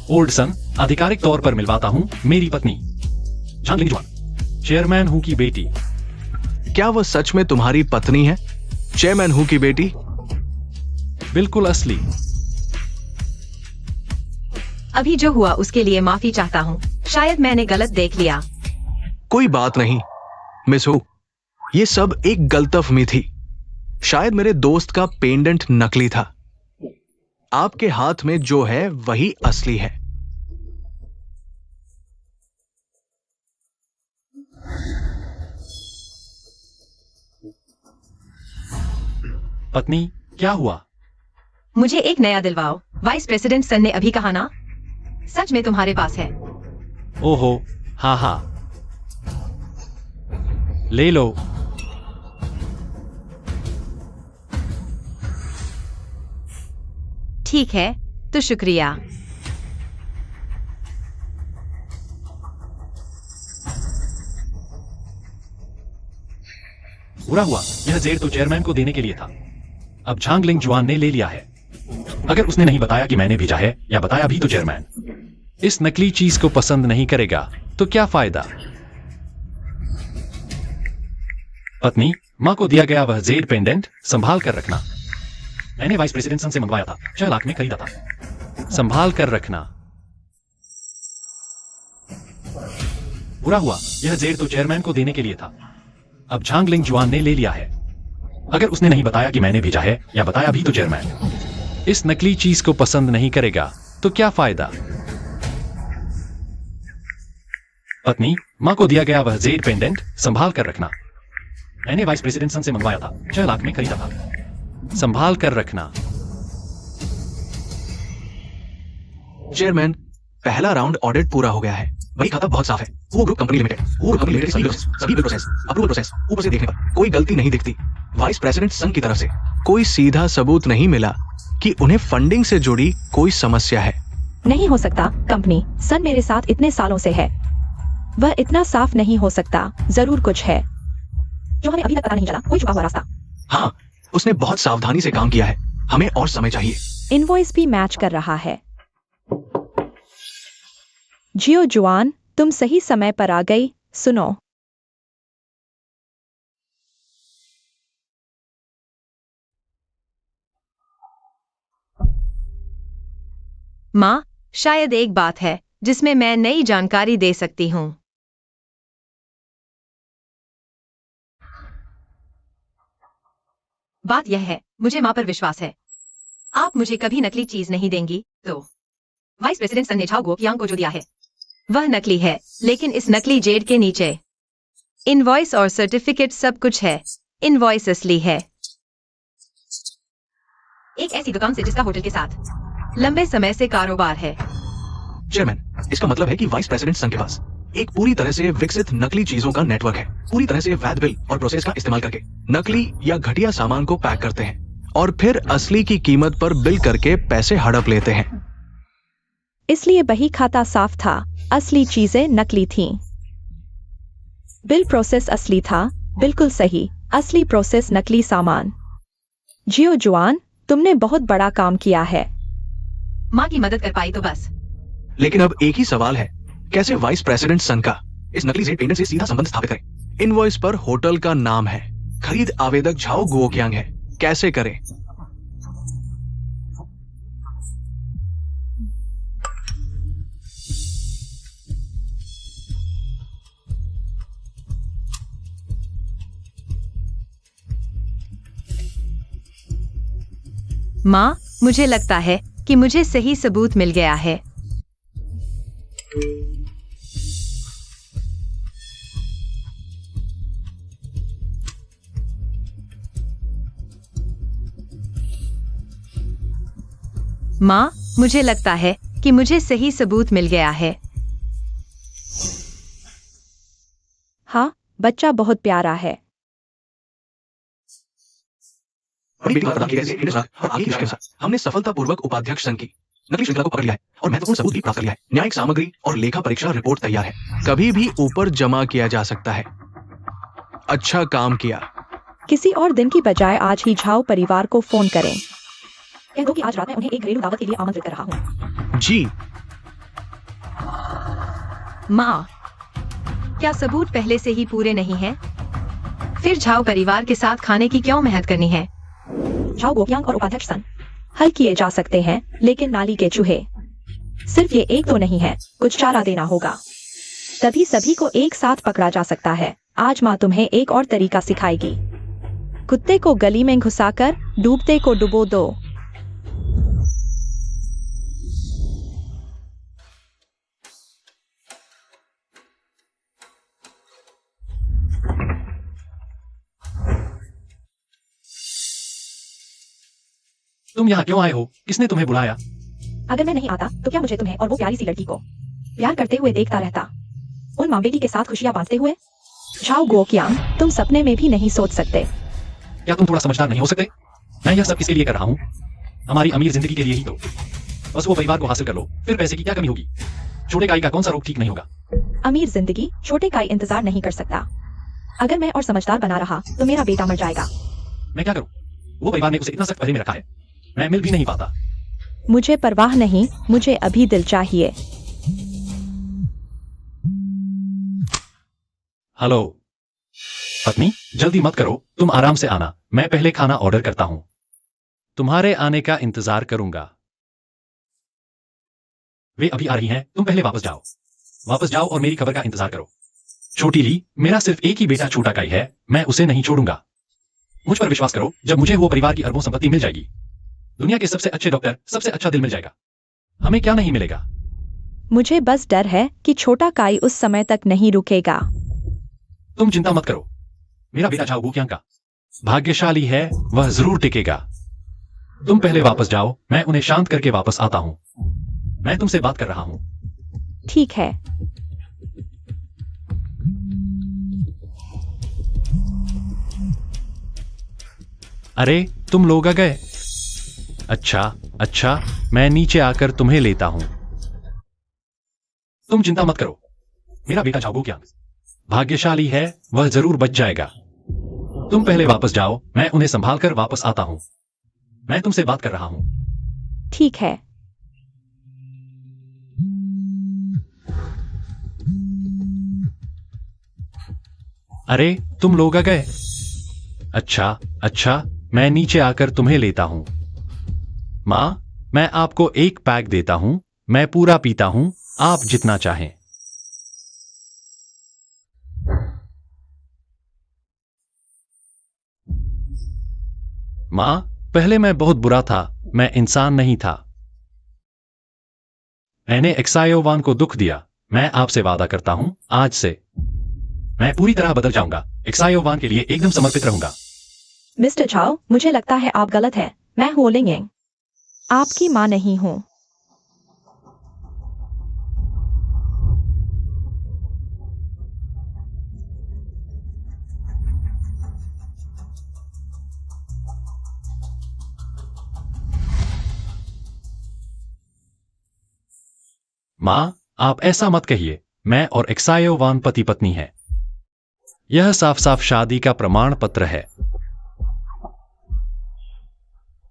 ओल्ड सन, आधिकारिक तौर पर मिलवाता हूं मेरी पत्नी झांग लिंगजुआन, चेयरमैन हूं की बेटी। क्या वह सच में तुम्हारी पत्नी है, चेयरमैन हूं की बेटी? बिल्कुल असली। अभी जो हुआ उसके लिए माफी चाहता हूँ। शायद मैंने गलत देख लिया। कोई बात नहीं मिस हु, ये सब एक गलतफहमी थी। शायद मेरे दोस्त का पेंडेंट नकली था। आपके हाथ में जो है वही असली है। पत्नी, क्या हुआ? मुझे एक नया दिलवाओ। वाइस प्रेसिडेंट सन ने अभी कहा ना, सच में तुम्हारे पास है। ओहो, हाँ हाँ, ले लो। ठीक है, तो शुक्रिया। बुरा हुआ, यह जेड तो चेयरमैन को देने के लिए था। अब झांग लिंगजुआन ने ले लिया है। अगर उसने नहीं बताया कि मैंने भेजा है, या बताया भी तो चेयरमैन इस नकली चीज को पसंद नहीं करेगा, तो क्या फायदा? पत्नी, मां को दिया गया वह जेड पेंडेंट संभाल कर रखना। मैंने वाइस प्रेसिडेंट सन से मंगवाया था, 6 लाख में खरीदा था। संभाल कर रखना। बुरा हुआ, यह जेड तो चेयरमैन को देने के लिए था। अब झांग लिंगजुआन ने ले लिया है। अगर उसने नहीं बताया कि मैंने भेजा है, या बताया भी तो चेयरमैन इस नकली चीज को पसंद नहीं करेगा, तो क्या फायदा? पत्नी, मां को दिया गया वह जेड पेंडेंट संभाल कर रखना। मैंने वाइस प्रेसिडेंट सन से मंगवाया था, 6 लाख में खरीदा था। संभाल कर रखना। चेयरमैन, पहला राउंड ऑडिट पूरा हो गया है। वही खाता बहुत साफ है। वो ग्रुप कंपनी लिमिटेड, सभी प्रोसेस, अप्रूवल प्रोसेस, ऊपर से देखने पर कोई गलती नहीं दिखती। वाइस प्रेसिडेंट सन की तरफ से कोई सीधा सबूत नहीं मिला कि उन्हें फंडिंग से जुड़ी कोई समस्या है। नहीं हो सकता। कंपनी सन मेरे साथ इतने सालों से है। वह इतना साफ नहीं हो सकता। जरूर कुछ है जो हमें अभी तक पता नहीं चला। कोई छुपा हुआ रास्ता। हाँ, उसने बहुत सावधानी से काम किया है। हमें और समय चाहिए। इनवॉइस भी मैच कर रहा है। जियो जुआन, तुम सही समय पर आ गई। सुनो, माँ, शायद एक बात है जिसमें मैं नई जानकारी दे सकती हूँ। बात यह है, मुझे माँ पर विश्वास है। आप मुझे कभी नकली चीज नहीं देंगी, तो वाइस प्रेसिडेंट सन ने झाओ गुओकियांग को जो दिया है वह नकली है, लेकिन इस नकली जेड के नीचे इनवॉइस और सर्टिफिकेट सब कुछ है। इनवॉइस असली है। एक ऐसी दुकान से जिसका होटल के साथ लंबे समय से कारोबार है। चेयरमैन, इसका मतलब है कि वाइस प्रेसिडेंट संघ के पास एक पूरी तरह से विकसित नकली चीजों का नेटवर्क है। पूरी तरह से वैध बिल और प्रोसेस का इस्तेमाल करके नकली या घटिया सामान को पैक करते हैं और फिर असली की कीमत पर बिल करके पैसे हड़प लेते हैं। इसलिए बही खाता साफ था, असली चीजें नकली थीं। बिल प्रोसेस असली था, बिल्कुल सही। असली प्रोसेस, नकली सामान। जियो जुआन, तुमने बहुत बड़ा काम किया है। माँ की मदद कर पाई तो बस। लेकिन अब एक ही सवाल है, कैसे वाइस प्रेसिडेंट संघ का इस नकली जेड पेटेंट से सीधा संबंध स्थापित करें? इनवॉइस पर होटल का नाम है, खरीद आवेदक झाओ गुओकियांग है। कैसे करें? माँ, मुझे लगता है कि मुझे सही सबूत मिल गया है। माँ, मुझे लगता है कि मुझे सही सबूत मिल गया है। हाँ, बच्चा बहुत प्यारा है। हमने सफलतापूर्वक उपाध्यक्ष संघ की नकली श्रृंखला को पकड़ लिया है और महत्वपूर्ण सबूत भी प्राप्त कर लिया है। न्यायिक सामग्री और लेखा परीक्षा रिपोर्ट तैयार है, कभी भी ऊपर जमा किया जा सकता है। अच्छा काम किया। किसी और दिन की बजाय आज ही झाओ परिवार को फोन करें। कह दो कि आज रात में उन्हें एक घरेलू दावत के लिए आमंत्रित कर रहा हूँ। जी। माँ, क्या सबूत पहले से ही पूरे नहीं हैं? फिर झाओ परिवार के साथ खाने की क्यों मेहनत करनी है? झाओ गुओकियांग और उपाध्यक्ष सन हल किए जा सकते हैं, लेकिन नाली के चूहे सिर्फ ये एक तो नहीं है, कुछ चारा देना होगा, तभी सभी को एक साथ पकड़ा जा सकता है। आज माँ तुम्हें एक और तरीका सिखाएगी। कुत्ते को गली में घुसाकर डूबते को डुबो दो। तुम यहाँ क्यों आए हो? किसने तुम्हें बुलाया? अगर मैं नहीं आता तो क्या मुझे तुम्हें और वो प्यारी सी लड़की को प्यार करते हुए देखता रहता, उन माँ बेटी के साथ खुशियां बांटते हुए? झाओ गुओकियांग, तुम सपने में भी नहीं सोच सकते। क्या तुम थोड़ा समझदार नहीं हो सकते? मैं यह सब किसके लिए कर रहा हूँ? हमारी अमीर जिंदगी के लिए ही तो। बस वो परिवार को हासिल कर लो, फिर पैसे की क्या कमी होगी? छोटे काई का कौन सा रोग ठीक नहीं होगा? अमीर जिंदगी छोटे काई इंतजार नहीं कर सकता। अगर मैं और समझदार बना रहा तो मेरा बेटा मर जाएगा। मैं क्या करूँ? वो परिवार ने उसे इतना सख्त पहरे में रखा है, मैं मिल भी नहीं पाता। मुझे परवाह नहीं, मुझे अभी दिल चाहिए। हेलो पत्नी, जल्दी मत करो, तुम आराम से आना, मैं पहले खाना ऑर्डर करता हूं। तुम्हारे आने का इंतजार करूंगा। वे अभी आ रही हैं, तुम पहले वापस जाओ। वापस जाओ और मेरी खबर का इंतजार करो। छोटी ली, मेरा सिर्फ एक ही बेटा छोटा काई है, मैं उसे नहीं छोड़ूंगा। मुझ पर विश्वास करो, जब मुझे वो परिवार की अरबों संपत्ति मिल जाएगी, दुनिया के सबसे अच्छे डॉक्टर, सबसे अच्छा दिल मिल जाएगा, हमें क्या नहीं मिलेगा? मुझे बस डर है कि छोटा काई उस समय तक नहीं रुकेगा। तुम चिंता मत करो, मेरा बेटा झाओ गुओकियांग का भाग्यशाली है, वह जरूर टिकेगा। तुम पहले वापस जाओ, मैं उन्हें शांत करके वापस आता हूं। मैं तुमसे बात कर रहा हूं। ठीक है। अरे तुम लोग आ गए? अच्छा अच्छा, मैं नीचे आकर तुम्हें लेता हूं। तुम चिंता मत करो, मेरा बेटा झाओ गुओकियांग भाग्यशाली है, वह जरूर बच जाएगा। तुम पहले वापस जाओ, मैं उन्हें संभाल कर वापस आता हूं। मैं तुमसे बात कर रहा हूं। ठीक है। अरे तुम लोग आ गए? अच्छा अच्छा, मैं नीचे आकर तुम्हें लेता हूं। माँ, मैं आपको एक पैक देता हूं, मैं पूरा पीता हूं, आप जितना चाहें। मां, पहले मैं बहुत बुरा था, मैं इंसान नहीं था। मैंने एक्सायोवान को दुख दिया। मैं आपसे वादा करता हूं, आज से मैं पूरी तरह बदल जाऊंगा। एक्सायोवान के लिए एकदम समर्पित रहूंगा। मिस्टर चाओ, मुझे लगता है आप गलत हैं। मैं हो लिंग, आपकी माँ नहीं हूँ। मां, आप ऐसा मत कहिए। मैं और एक्सायोवान पति पत्नी हैं। यह साफ साफ शादी का प्रमाण पत्र है।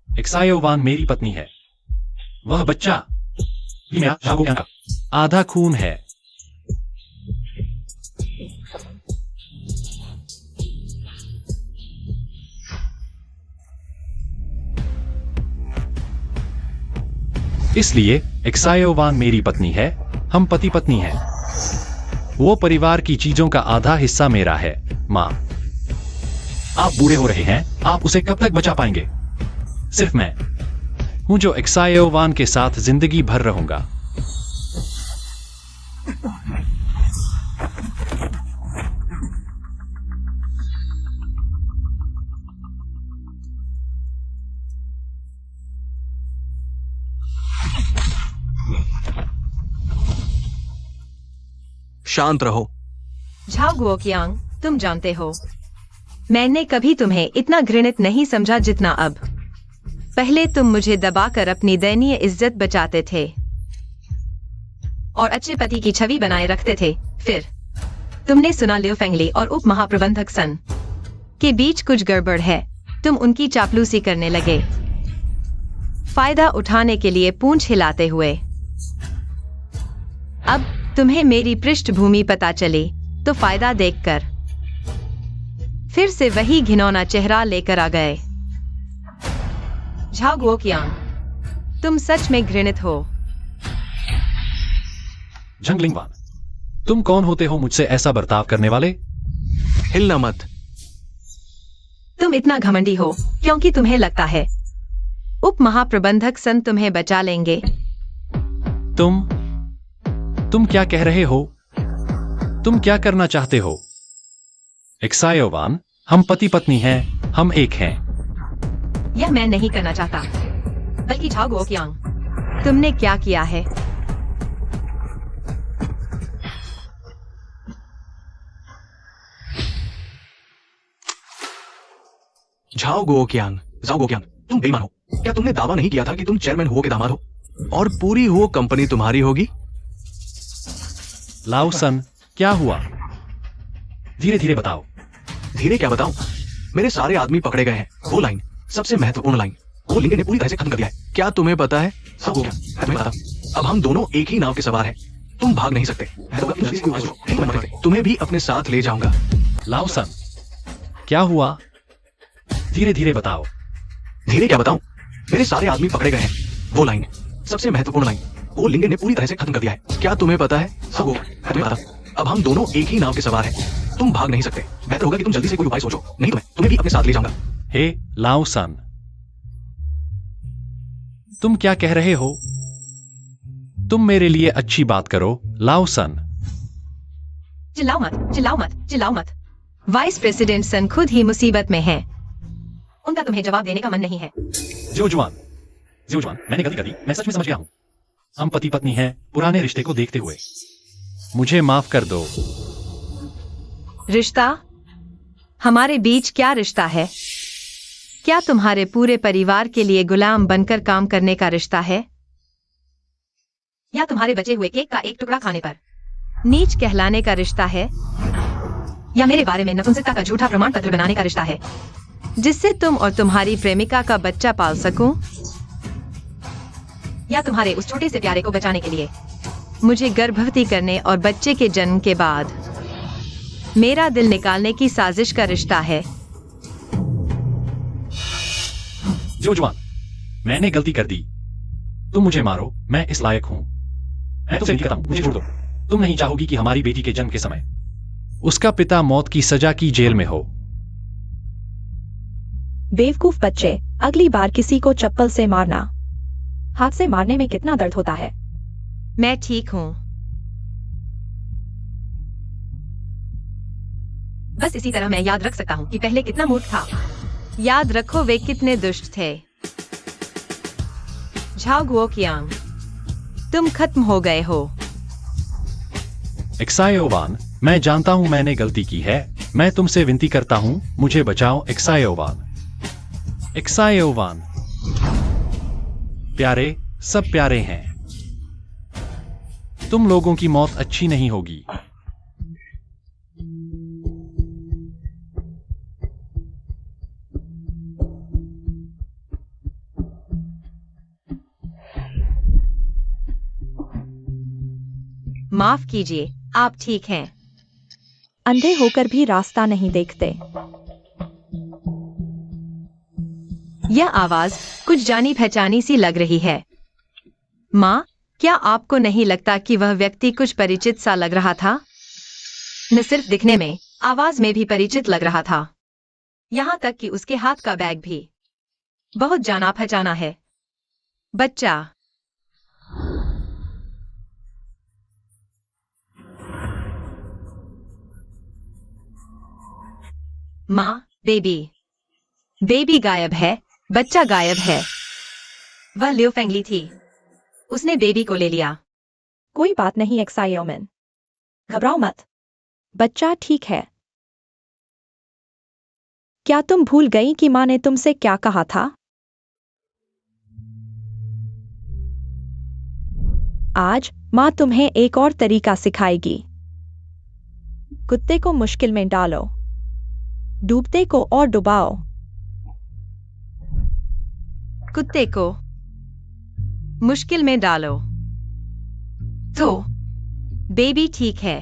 एक्सायोवान मेरी पत्नी है। वह बच्चा भी मेरा शागोयान का आधा खून है। इसलिए एक्सायोवान मेरी पत्नी है, हम पति पत्नी हैं। वो परिवार की चीजों का आधा हिस्सा मेरा है। मां, आप बूढ़े हो रहे हैं, आप उसे कब तक बचा पाएंगे? सिर्फ मैं हूं जो एक्सायोवान के साथ जिंदगी भर रहूंगा। शांत रहो। झाओ गुओकियांग, तुम जानते हो, मैंने कभी तुम्हें इतना घृणित नहीं समझा जितना अब। पहले तुम मुझे दबाकर अपनी दयनीय इज्जत बचाते थे और अच्छे पति की छवि बनाए रखते थे। फिर तुमने सुना लियो फेंगली और उप महाप्रबंधक सन के बीच कुछ गड़बड़ है। तुम उनकी चापलूसी करने लगे, फायदा उठाने के लिए पूंछ हिलाते हुए। अब तुम्हें मेरी पृष्ठभूमि पता चली तो फायदा देखकर फिर से वही घिनौना चेहरा लेकर आ गए। झाओ गुओकियांग, तुम सच में घृणित हो। झंगलिंगवान, तुम कौन होते हो मुझसे ऐसा बर्ताव करने वाले? हिलना मत। तुम इतना घमंडी हो क्योंकि तुम्हें लगता है उप महाप्रबंधक सन तुम्हें बचा लेंगे। तुम क्या कह रहे हो? तुम क्या करना चाहते हो? एक्सायोवान, हम पति पत्नी हैं, हम एक हैं। यह मैं नहीं करना चाहता, बल्कि झाओ गुओकियांग, तुमने क्या किया है? झाओ गुओकियांग, झाओ गुओकियांग, तुम बेईमान हो। क्या तुमने दावा नहीं किया था कि तुम चेयरमैन हुओ के दामाद हो और पूरी हुओ कंपनी तुम्हारी होगी? लाओसन, क्या हुआ? धीरे धीरे बताओ। धीरे क्या बताऊं? मेरे सारे आदमी पकड़े गए हैं। वो लाइन, सबसे महत्वपूर्ण लाइन, वो लिंगे ने पूरी तरह से खत्म कर दिया है। क्या तुम्हें पता है? सब हो गया, तुम्हें पता। अब हम दोनों एक ही नाव के सवार हैं। तुम भाग नहीं सकते। तुम्हें भी अपने साथ ले जाऊंगा। लाओसन, क्या हुआ? धीरे धीरे बताओ। धीरे क्या बताऊं? मेरे सारे आदमी पकड़े गए हैं। वो लाइन, सबसे महत्वपूर्ण लाइन, वो लिंगे ने पूरी तरह से खत्म कर दिया है। क्या तुम्हें पता है? सब हो गया, तुम्हें पता। अब हम दोनों एक ही नाव के सवार हैं। तुम भाग नहीं सकते। बेहतर होगा कि तुम जल्दी से कोई उपाय सोचो, नहीं तो मैं तुम्हें भी अपने साथ ले जाऊंगा। हे लाओसन, तुम क्या कह रहे हो? तुम मेरे लिए अच्छी बात करो, लाओसन। चिल्लाओ मत, चिल्लाओ मत, चिल्लाओ मत। वाइस प्रेसिडेंट सन खुद ही मुसीबत में हैं। उनका तुम्हें जवाब देने का मन नहीं है। जियोजुआन, मैंने गलती कर दी, मैं सच में समझ गया हूं। हम पति पत्नी हैं, पुराने रिश्ते को देखते हुए। मुझे माफ कर दो। रिश्ता? हमारे बीच क्या रिश्ता है? क्या तुम्हारे पूरे परिवार के लिए गुलाम बनकर काम करने का रिश्ता है? या तुम्हारे बचे हुए केक का एक टुकड़ा खाने पर नीच कहलाने का रिश्ता है? या मेरे बारे में नपुंसकता का झूठा प्रमाण पत्र बनाने का रिश्ता है, जिससे तुम और तुम्हारी प्रेमिका का बच्चा पाल सकूं? या तुम्हारे उस छोटे से प्यारे को बचाने के लिए मुझे गर्भवती करने और बच्चे के जन्म के बाद मेरा दिल निकालने की साजिश का रिश्ता है? जियोजुआन, मैंने गलती कर दी। तुम मुझे मारो, मैं इस लायक हूं। मैं तुमसे विनती करता हूं, मुझे छोड़ दो। तुम नहीं चाहोगी कि हमारी बेटी के जन्म के समय उसका पिता मौत की सजा की जेल में हो। बेवकूफ बच्चे, अगली बार किसी को चप्पल से मारना। हाथ से मारने में कितना दर्द होता है। मैं ठीक हूँ। बस इसी तरह मैं याद रख सकता हूँ कि पहले कितना मूर्ख था। याद रखो वे कितने दुष्ट थे। झाओ गुओकियांग, तुम खत्म हो गए हो। एक्सायोवान, मैं जानता हूं मैंने गलती की है। मैं तुमसे विनती करता हूं, मुझे बचाओ एक्सायोवान। एक्सायोवान, प्यारे, सब प्यारे हैं। तुम लोगों की मौत अच्छी नहीं होगी। माफ कीजिए, आप ठीक हैं। अंधे होकर भी रास्ता नहीं देखते। यह आवाज कुछ जानी पहचानी सी लग रही है। माँ, क्या आपको नहीं लगता कि वह व्यक्ति कुछ परिचित सा लग रहा था? न सिर्फ दिखने में, आवाज में भी परिचित लग रहा था। यहाँ तक कि उसके हाथ का बैग भी बहुत जाना पहचाना है। बच्चा, माँ, बेबी गायब है। बच्चा गायब है। वह लियो फेंगली थी। उसने बेबी को ले लिया। कोई बात नहीं एक्सायोमन, घबराओ मत। बच्चा ठीक है। क्या तुम भूल गई कि माँ ने तुमसे क्या कहा था? आज माँ तुम्हें एक और तरीका सिखाएगी। कुत्ते को मुश्किल में डालो, डूबते को और डुबाओ। कुत्ते को मुश्किल में डालो तो बेबी ठीक है।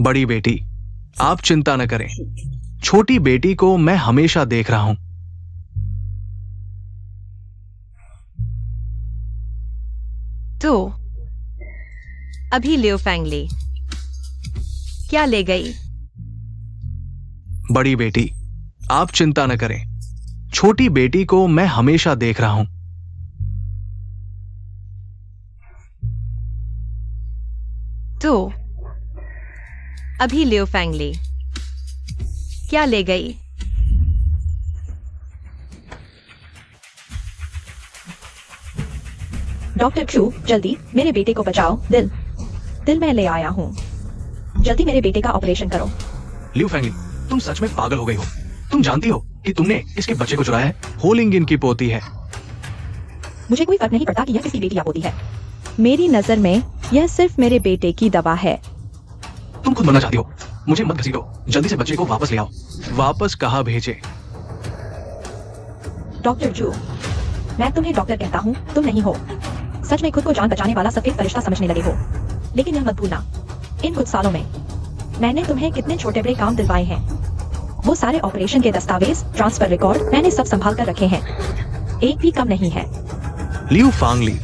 बड़ी बेटी, आप चिंता न करें। छोटी बेटी को मैं हमेशा देख रहा हूं। तो अभी लियो फेंगली क्या ले गई? बड़ी बेटी, आप चिंता न करें। छोटी बेटी को मैं हमेशा देख रहा हूं। तो अभी लियो फेंगली क्या ले गई? डॉक्टर क्यू, जल्दी मेरे बेटे को बचाओ। दिल मैं ले आया हूँ। जल्दी मेरे बेटे का ऑपरेशन करो। लियो फेंगली, तुम सच में पागल हो गई हो। तुम जानती हो कि तुमने इसके बच्चे को चुराया है। होलिंग इनकी पोती है। मुझे कोई फर्क नहीं पड़ता कि यह किसकी बेटी या पोती है। मेरी नजर में यह सिर्फ मेरे बेटे की दवा है। तुम खुद मरना चाहती हो। मुझे मत घसीटो। जल्दी से बच्चे को वापस ले आओ। वापस कहाँ भेजे? डॉक्टर जू, मैं तुम्हें डॉक्टर कहता हूँ, तुम नहीं हो। सच में खुद को जान बचाने वाला सफेद फरिश्ता समझने लगे हो। लेकिन यह मत भूलना, इन कुछ सालों में मैंने तुम्हें कितने छोटे बड़े काम दिलवाए हैं। वो सारे ऑपरेशन के दस्तावेज, ट्रांसफर रिकॉर्ड मैंने सब संभाल कर रखे हैं। एक भी कम नहीं है। लियो फेंगली,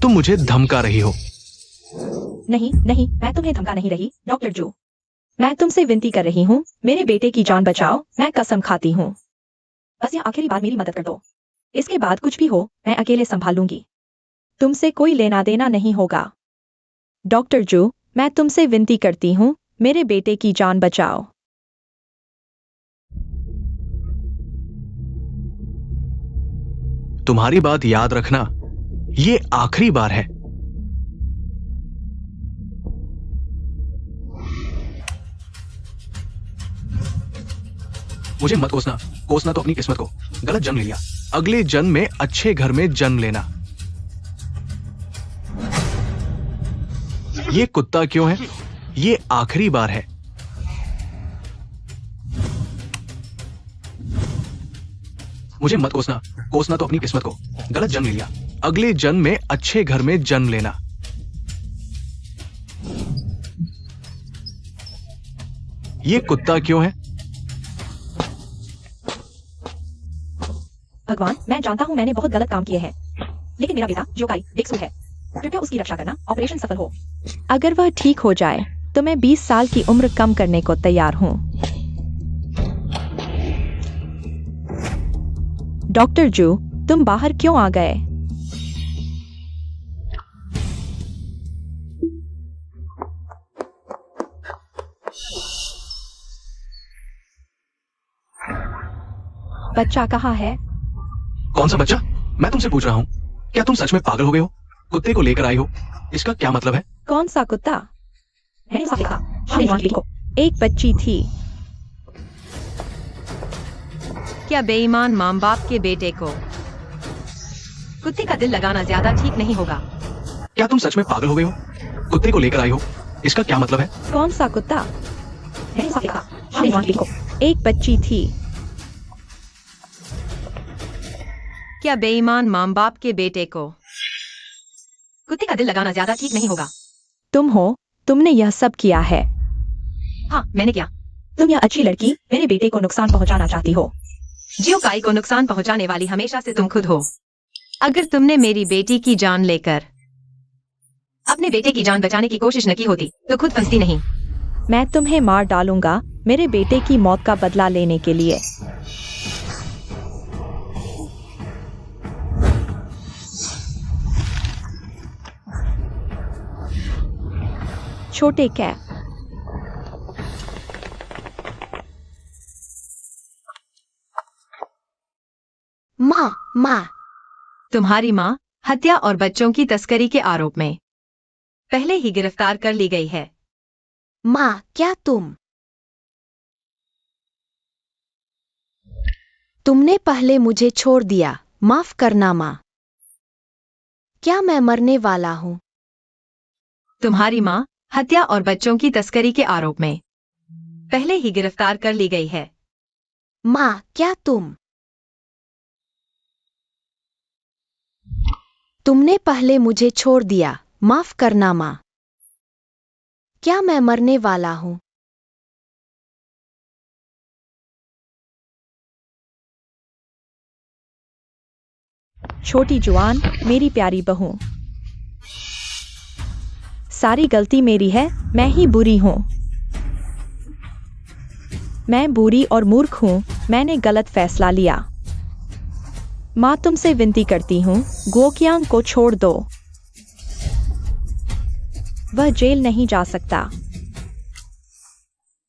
तुम मुझे धमका रही हो। नहीं, मैं तुम्हें धमका नहीं रही डॉक्टर जू। मैं तुमसे विनती कर रही हूँ, मेरे बेटे की जान बचाओ। मैं कसम खाती हूँ। बस यह आखिरी बार मेरी मदद कर दो। इसके बाद कुछ भी हो, मैं अकेले संभाल लूंगी। तुमसे कोई लेना देना नहीं होगा। डॉक्टर जू, मैं तुमसे विनती करती हूँ, मेरे बेटे की जान बचाओ। तुम्हारी बात याद रखना, ये आखिरी बार है। मुझे मत कोसना तो अपनी किस्मत को। गलत जन्म ले लिया। अगले जन्म में अच्छे घर में जन्म लेना। ये कुत्ता क्यों है? ये आखिरी बार है। मुझे मत कोसना तो अपनी किस्मत को। गलत जन्म ले लिया। अगले जन्म में अच्छे घर में जन्म लेना। ये कुत्ता क्यों है? भगवान, मैं जानता हूँ मैंने बहुत गलत काम किए हैं, लेकिन मेरा बेटा जो काई डेक्सू है, कृपया उसकी रक्षा करना, ऑपरेशन सफल हो। अगर वह ठीक हो जाए तो मैं 20 साल की उम्र कम करने को तैयार हूँ। डॉक्टर जू, तुम बाहर क्यों आ गए? बच्चा कहाँ है? कौन सा बच्चा? मैं तुमसे पूछ रहा हूँ, क्या तुम सच में पागल हो गए हो? कुत्ते को लेकर आई हो, इसका क्या मतलब है? कौन सा कुत्ता? मैंने साफ देखा, एक बच्ची थी। क्या बेईमान माँ बाप के बेटे को कुत्ते का दिल लगाना ज्यादा ठीक नहीं होगा। क्या तुम सच में पागल हो गए हो? कुत्ते को लेकर आई हो, इसका क्या मतलब है? कौन सा कुत्ता? मैंने साफ देखा, एक बच्ची थी। क्या बेईमान माँ बाप के बेटे को कुत्ते का दिल लगाना ज्यादा ठीक नहीं होगा। तुम हो, तुमने यह सब किया है। हाँ, मैंने किया। तुम यह अच्छी लड़की मेरे बेटे को नुकसान पहुंचाना चाहती हो। जियो काई को नुकसान पहुंचाने वाली हमेशा से तुम खुद हो। अगर तुमने मेरी बेटी की जान लेकर अपने बेटे की जान बचाने की कोशिश न की होती तो खुद फंसती नहीं। मैं तुम्हें मार डालूंगा मेरे बेटे की मौत का बदला लेने के लिए। छोटे कैप, माँ, तुम्हारी माँ हत्या और बच्चों की तस्करी के आरोप में पहले ही गिरफ्तार कर ली गई है। माँ, क्या तुमने पहले मुझे छोड़ दिया, माफ करना माँ। क्या मैं मरने वाला हूँ? तुम्हारी माँ हत्या और बच्चों की तस्करी के आरोप में पहले ही गिरफ्तार कर ली गई है। माँ, क्या तुमने पहले मुझे छोड़ दिया, माफ करना माँ। क्या मैं मरने वाला हूँ? छोटी जुआन, मेरी प्यारी बहू, सारी गलती मेरी है, मैं ही बुरी हूँ। मैं बुरी और मूर्ख हूँ, मैंने गलत फैसला लिया। माँ तुमसे विनती करती हूँ, गोकियांग को छोड़ दो। वह जेल नहीं जा सकता।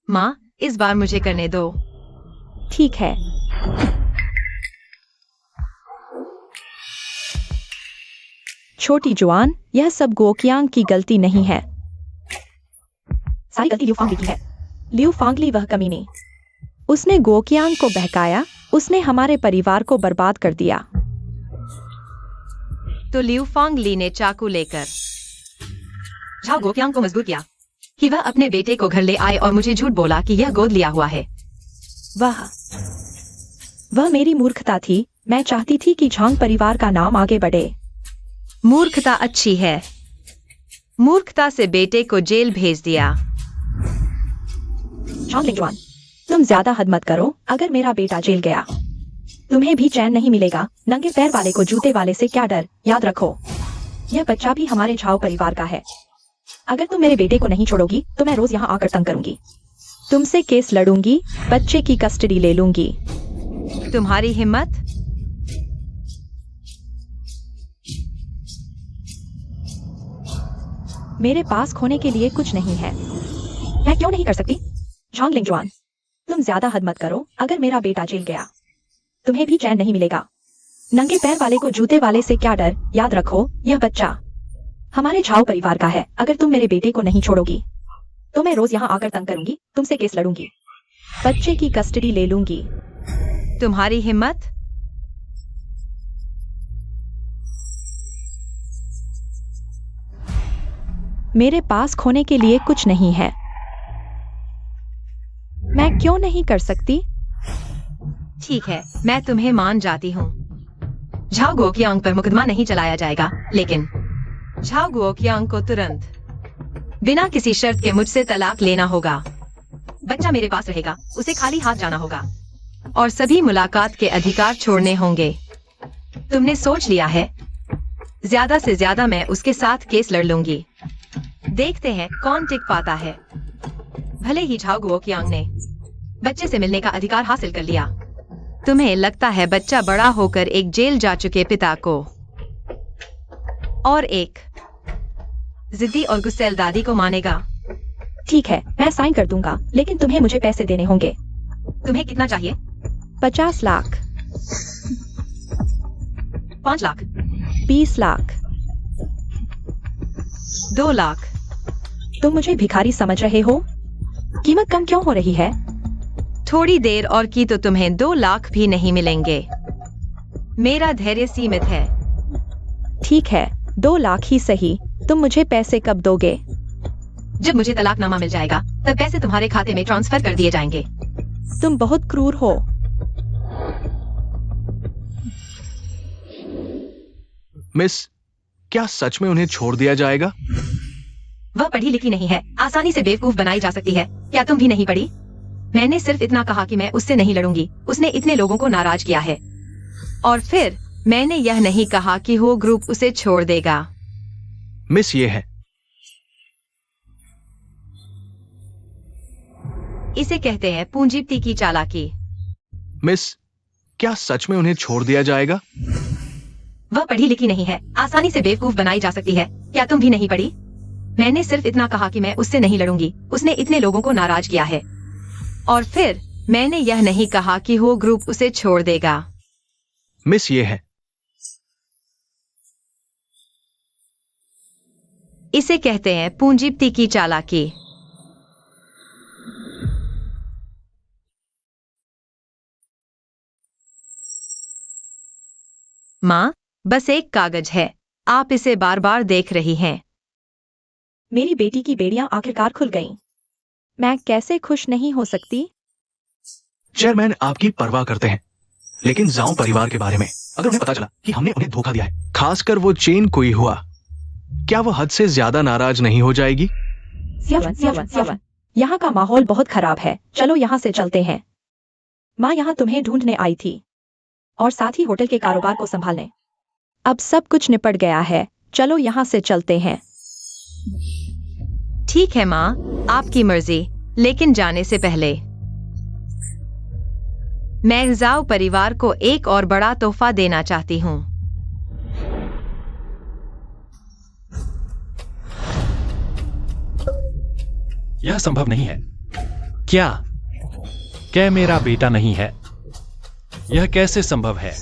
माँ, इस बार मुझे करने दो। ठीक है। छोटी जुआन, यह सब गोकियांग की गलती नहीं है। सारी गलती लिu फांगली की है। लिu फांगली वह कमीनी, उसने गोकियांग को बहकाया, उसने हमारे परिवार को बर्बाद कर दिया। तो लिu फांगली ने चाकू लेकर झाओ गोकियांग को मजबूर किया कि वह अपने बेटे को घर ले आए और मुझे झूठ बोला कि यह गोद लिया हुआ है। वह मेरी मूर्खता थी। मैं चाहती थी कि झांग परिवार का नाम आगे बढ़े। मूर्खता अच्छी है। मूर्खता से बेटे को जेल भेज दिया। झांग लिंगजुआन, तुम ज्यादा हद मत करो। अगर मेरा बेटा जेल गया तुम्हें भी चैन नहीं मिलेगा। नंगे पैर वाले को जूते वाले से क्या डर, याद रखो यह बच्चा भी हमारे झाओ परिवार का है। अगर तुम मेरे बेटे को नहीं छोड़ोगी तो मैं रोज यहाँ आकर तंग करूंगी, तुमसे केस लड़ूंगी, बच्चे की कस्टडी ले लूंगी। तुम्हारी हिम्मत? मेरे पास खोने के लिए कुछ नहीं है। मैं क्यों नहीं कर सकती? झांग लिंगजुआन, तुम ज्यादा हद मत करो। अगर मेरा बेटा जेल गया तुम्हें भी चैन नहीं मिलेगा। नंगे पैर वाले को जूते वाले से क्या डर, याद रखो यह बच्चा हमारे झाओ परिवार का है। अगर तुम मेरे बेटे को नहीं छोड़ोगी तो मैं रोज यहाँ आकर तंग करूंगी, तुमसे केस लड़ूंगी, बच्चे की कस्टडी ले लूंगी। तुम्हारी हिम्मत? मेरे पास खोने के लिए कुछ नहीं है। मैं क्यों नहीं कर सकती? ठीक है, मैं तुम्हें मान जाती हूँ। झाओ गोकियांग पर मुकदमा नहीं चलाया जाएगा, लेकिन झाओ गोकियांग को तुरंत बिना किसी शर्त के मुझसे तलाक लेना होगा। बच्चा मेरे पास रहेगा, उसे खाली हाथ जाना होगा और सभी मुलाकात के अधिकार छोड़ने होंगे। तुमने सोच लिया है? ज्यादा से ज्यादा मैं उसके साथ केस लड़ लूंगी। देखते हैं कौन टिक पाता है। भले ही झाओ गुओकियांग ने बच्चे से मिलने का अधिकार हासिल कर लिया, तुम्हें लगता है बच्चा बड़ा होकर एक जेल जा चुके पिता को और एक जिद्दी और गुस्सैल दादी को मानेगा? ठीक है, मैं साइन कर दूंगा, लेकिन तुम्हें मुझे पैसे देने होंगे। तुम्हें कितना चाहिए? 50 लाख, 5 लाख, 20 लाख, 2 लाख। तुम मुझे भिखारी समझ रहे हो? कीमत कम क्यों हो रही है? थोड़ी देर और की तो तुम्हें 2 लाख भी नहीं मिलेंगे। मेरा धैर्य सीमित है। ठीक है, 2 लाख ही सही। तुम मुझे पैसे कब दोगे? जब मुझे तलाकनामा मिल जाएगा तब पैसे तुम्हारे खाते में ट्रांसफर कर दिए जाएंगे। तुम बहुत क्रूर हो। मिस, क्या सच में उन्हें छोड़ दिया जाएगा? वह पढ़ी लिखी नहीं है, आसानी से बेवकूफ बनाई जा सकती है। क्या तुम भी नहीं पढ़ी? मैंने सिर्फ इतना कहा कि मैं उससे नहीं लड़ूंगी। उसने इतने लोगों को नाराज किया है। और फिर मैंने यह नहीं कहा कि वो ग्रुप उसे छोड़ देगा। मिस, ये है। इसे कहते हैं पूंजीपति की चालाकी। मिस, क्या सच में उन्हें छोड़ दिया जाएगा? वह पढ़ी लिखी नहीं है, आसानी से बेवकूफ बनाई जा सकती है। क्या तुम भी नहीं पढ़ी? मैंने सिर्फ इतना कहा कि मैं उससे नहीं लड़ूंगी। उसने इतने लोगों को नाराज किया है। और फिर मैंने यह नहीं कहा कि वो ग्रुप उसे छोड़ देगा। मिस, ये है। इसे कहते हैं पूंजीपति की चालाकी। माँ, बस एक कागज है। आप इसे बार बार देख रही हैं। मेरी बेटी की बेड़ियां आखिरकार खुल गईं। मैं कैसे खुश नहीं हो सकती? चेयरमैन आपकी परवाह करते हैं, लेकिन जाओ परिवार के बारे में अगर उन्हें पता चला कि हमने उन्हें धोखा दिया है, खासकर वो चेन कोई हुआ, क्या वो हद से ज्यादा नाराज नहीं हो जाएगी? सियावन, यहाँ का माहौल बहुत खराब है। चलो यहाँ से चलते हैं। माँ यहाँ तुम्हें ढूंढने आई थी और साथ ही होटल के कारोबार को संभालने। अब सब कुछ निपट गया है। चलो यहाँ से चलते हैं। ठीक है माँ, आपकी मर्जी, लेकिन जाने से पहले मैं जाओ परिवार को एक और बड़ा तोहफा देना चाहती हूँ। यह संभव नहीं है। क्या मेरा बेटा नहीं है? यह कैसे संभव है?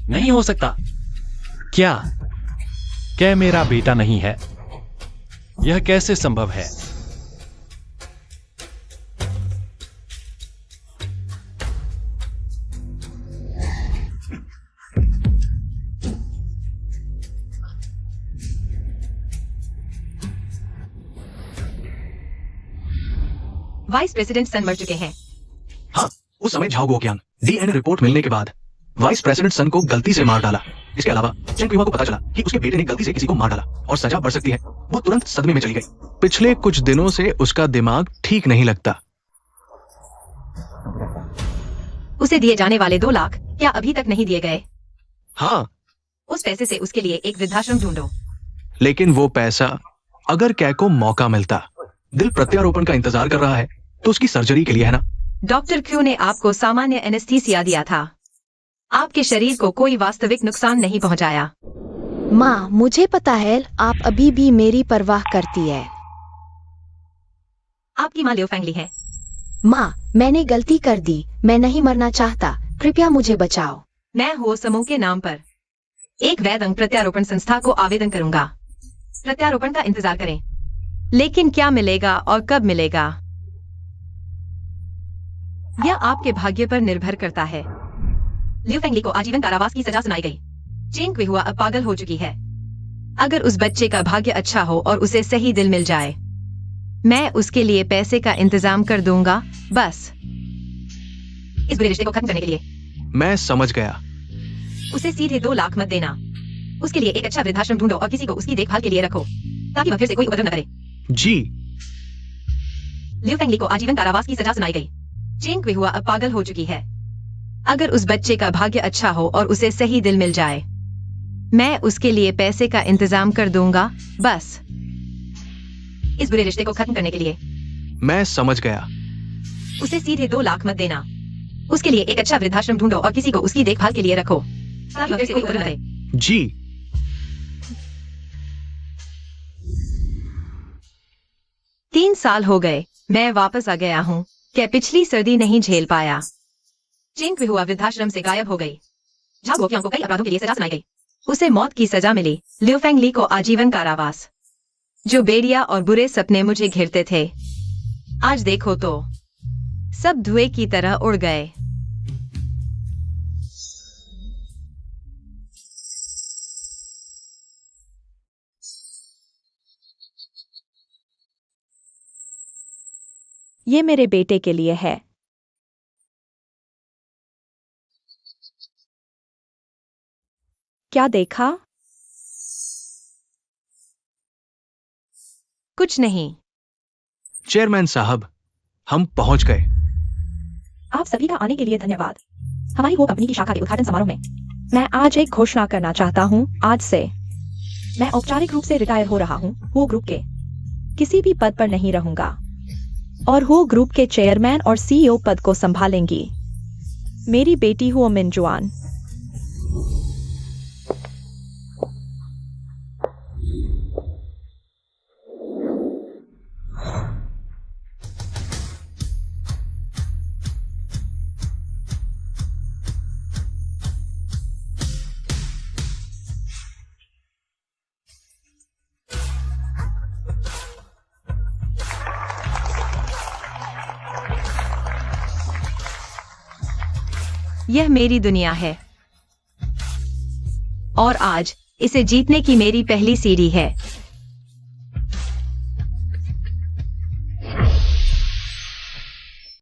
नहीं हो सकता। क्या मेरा बेटा नहीं है? यह कैसे संभव है? वाइस प्रेसिडेंट सन मर चुके हैं। हाँ, उस समय झाओ गुओकियांग डीएनए रिपोर्ट मिलने के बाद वाइस प्रेसिडेंट सन को गलती से मार डाला। इसके अलावा चेंग क्विमा को पता चला कि उसके बेटे ने गलती से किसी को मार डाला और सजा बढ़ सकती है। वो तुरंत सदमे में चली गई। पिछले कुछ दिनों से उसका दिमाग ठीक नहीं लगता। उसे दिए जाने वाले 2 लाख क्या अभी तक नहीं दिए गए? हाँ, उस पैसे से उसके लिए एक वृद्धाश्रम ढूंढो। लेकिन वो पैसा अगर कै को मौका मिलता, दिल प्रत्यारोपण का इंतजार कर रहा है तो उसकी सर्जरी के लिए है ना। डॉक्टर क्यू ने आपको सामान्य एनेस्थीसिया दिया था। आपके शरीर को कोई वास्तविक नुकसान नहीं पहुंचाया। माँ, मुझे पता है आप अभी भी मेरी परवाह करती है। आपकी माँ लियो फेंगली है। माँ, मैंने गलती कर दी। मैं नहीं मरना चाहता। कृपया मुझे बचाओ। मैं हो समूह के नाम पर एक वैध अंग प्रत्यारोपण संस्था को आवेदन करूंगा। प्रत्यारोपण का इंतजार करें। लेकिन क्या मिलेगा और कब मिलेगा, यह आपके भाग्य पर निर्भर करता है। लियो फेंगली को आजीवन कारावास की सजा सुनाई गई। चेंग क्विहुआ अब पागल हो चुकी है। अगर उस बच्चे का भाग्य अच्छा हो और उसे सही दिल मिल जाए, मैं उसके लिए पैसे का इंतजाम कर दूंगा, बस इस बुरे रिश्ते को खत्म करने के लिए। मैं समझ गया। उसे सीधे 2 लाख मत देना। उसके लिए एक अच्छा वृद्धाश्रम ढूंढो और किसी को उसकी देखभाल के लिए रखो ताकि वह फिर से कोई उपद्रव न करे। जी। लिu फेंगली को आजीवन कारावास की सजा सुनाई गई। चेंग क्विहुआ अब पागल हो चुकी है। अगर उस बच्चे का भाग्य अच्छा हो और उसे सही दिल मिल जाए, मैं उसके लिए पैसे का इंतजाम कर दूंगा, बस इस बुरे रिश्ते को खत्म करने के लिए। मैं समझ गया। उसे सीधे 2 लाख मत देना। उसके लिए एक अच्छा वृद्धाश्रम ढूंढो और किसी को उसकी देखभाल के लिए रखो ताकि वह फिर से कोई उपद्रव न करे। जी। तीन साल हो गए, मैं वापस आ गया हूँ। क्या पिछली सर्दी नहीं झेल पाया? चेंग क्विहुआ वृद्धाश्रम से गायब हो गई। झाओ गुओक्यांग को कई अपराधों के लिए सजा सुनाई गई। उसे मौत की सजा मिली। लिu फेंगली को आजीवन कारावास। जो बेड़िया और बुरे सपने मुझे घेरते थे, आज देखो तो सब धुएं की तरह उड़ गए। ये मेरे बेटे के लिए है। क्या देखा? कुछ नहीं। चेयरमैन साहब, हम पहुंच गए। आप सभी का आने के लिए धन्यवाद। हमारी वो कंपनी की शाखा के उद्घाटन समारोह में मैं आज एक घोषणा करना चाहता हूँ। आज से मैं औपचारिक रूप से रिटायर हो रहा हूँ। वो ग्रुप के किसी भी पद पर नहीं रहूंगा और वो ग्रुप के चेयरमैन और सीईओ पद को संभालेंगी मेरी बेटी हुआ मिनजुआन। यह मेरी दुनिया है और आज इसे जीतने की मेरी पहली सीढ़ी है।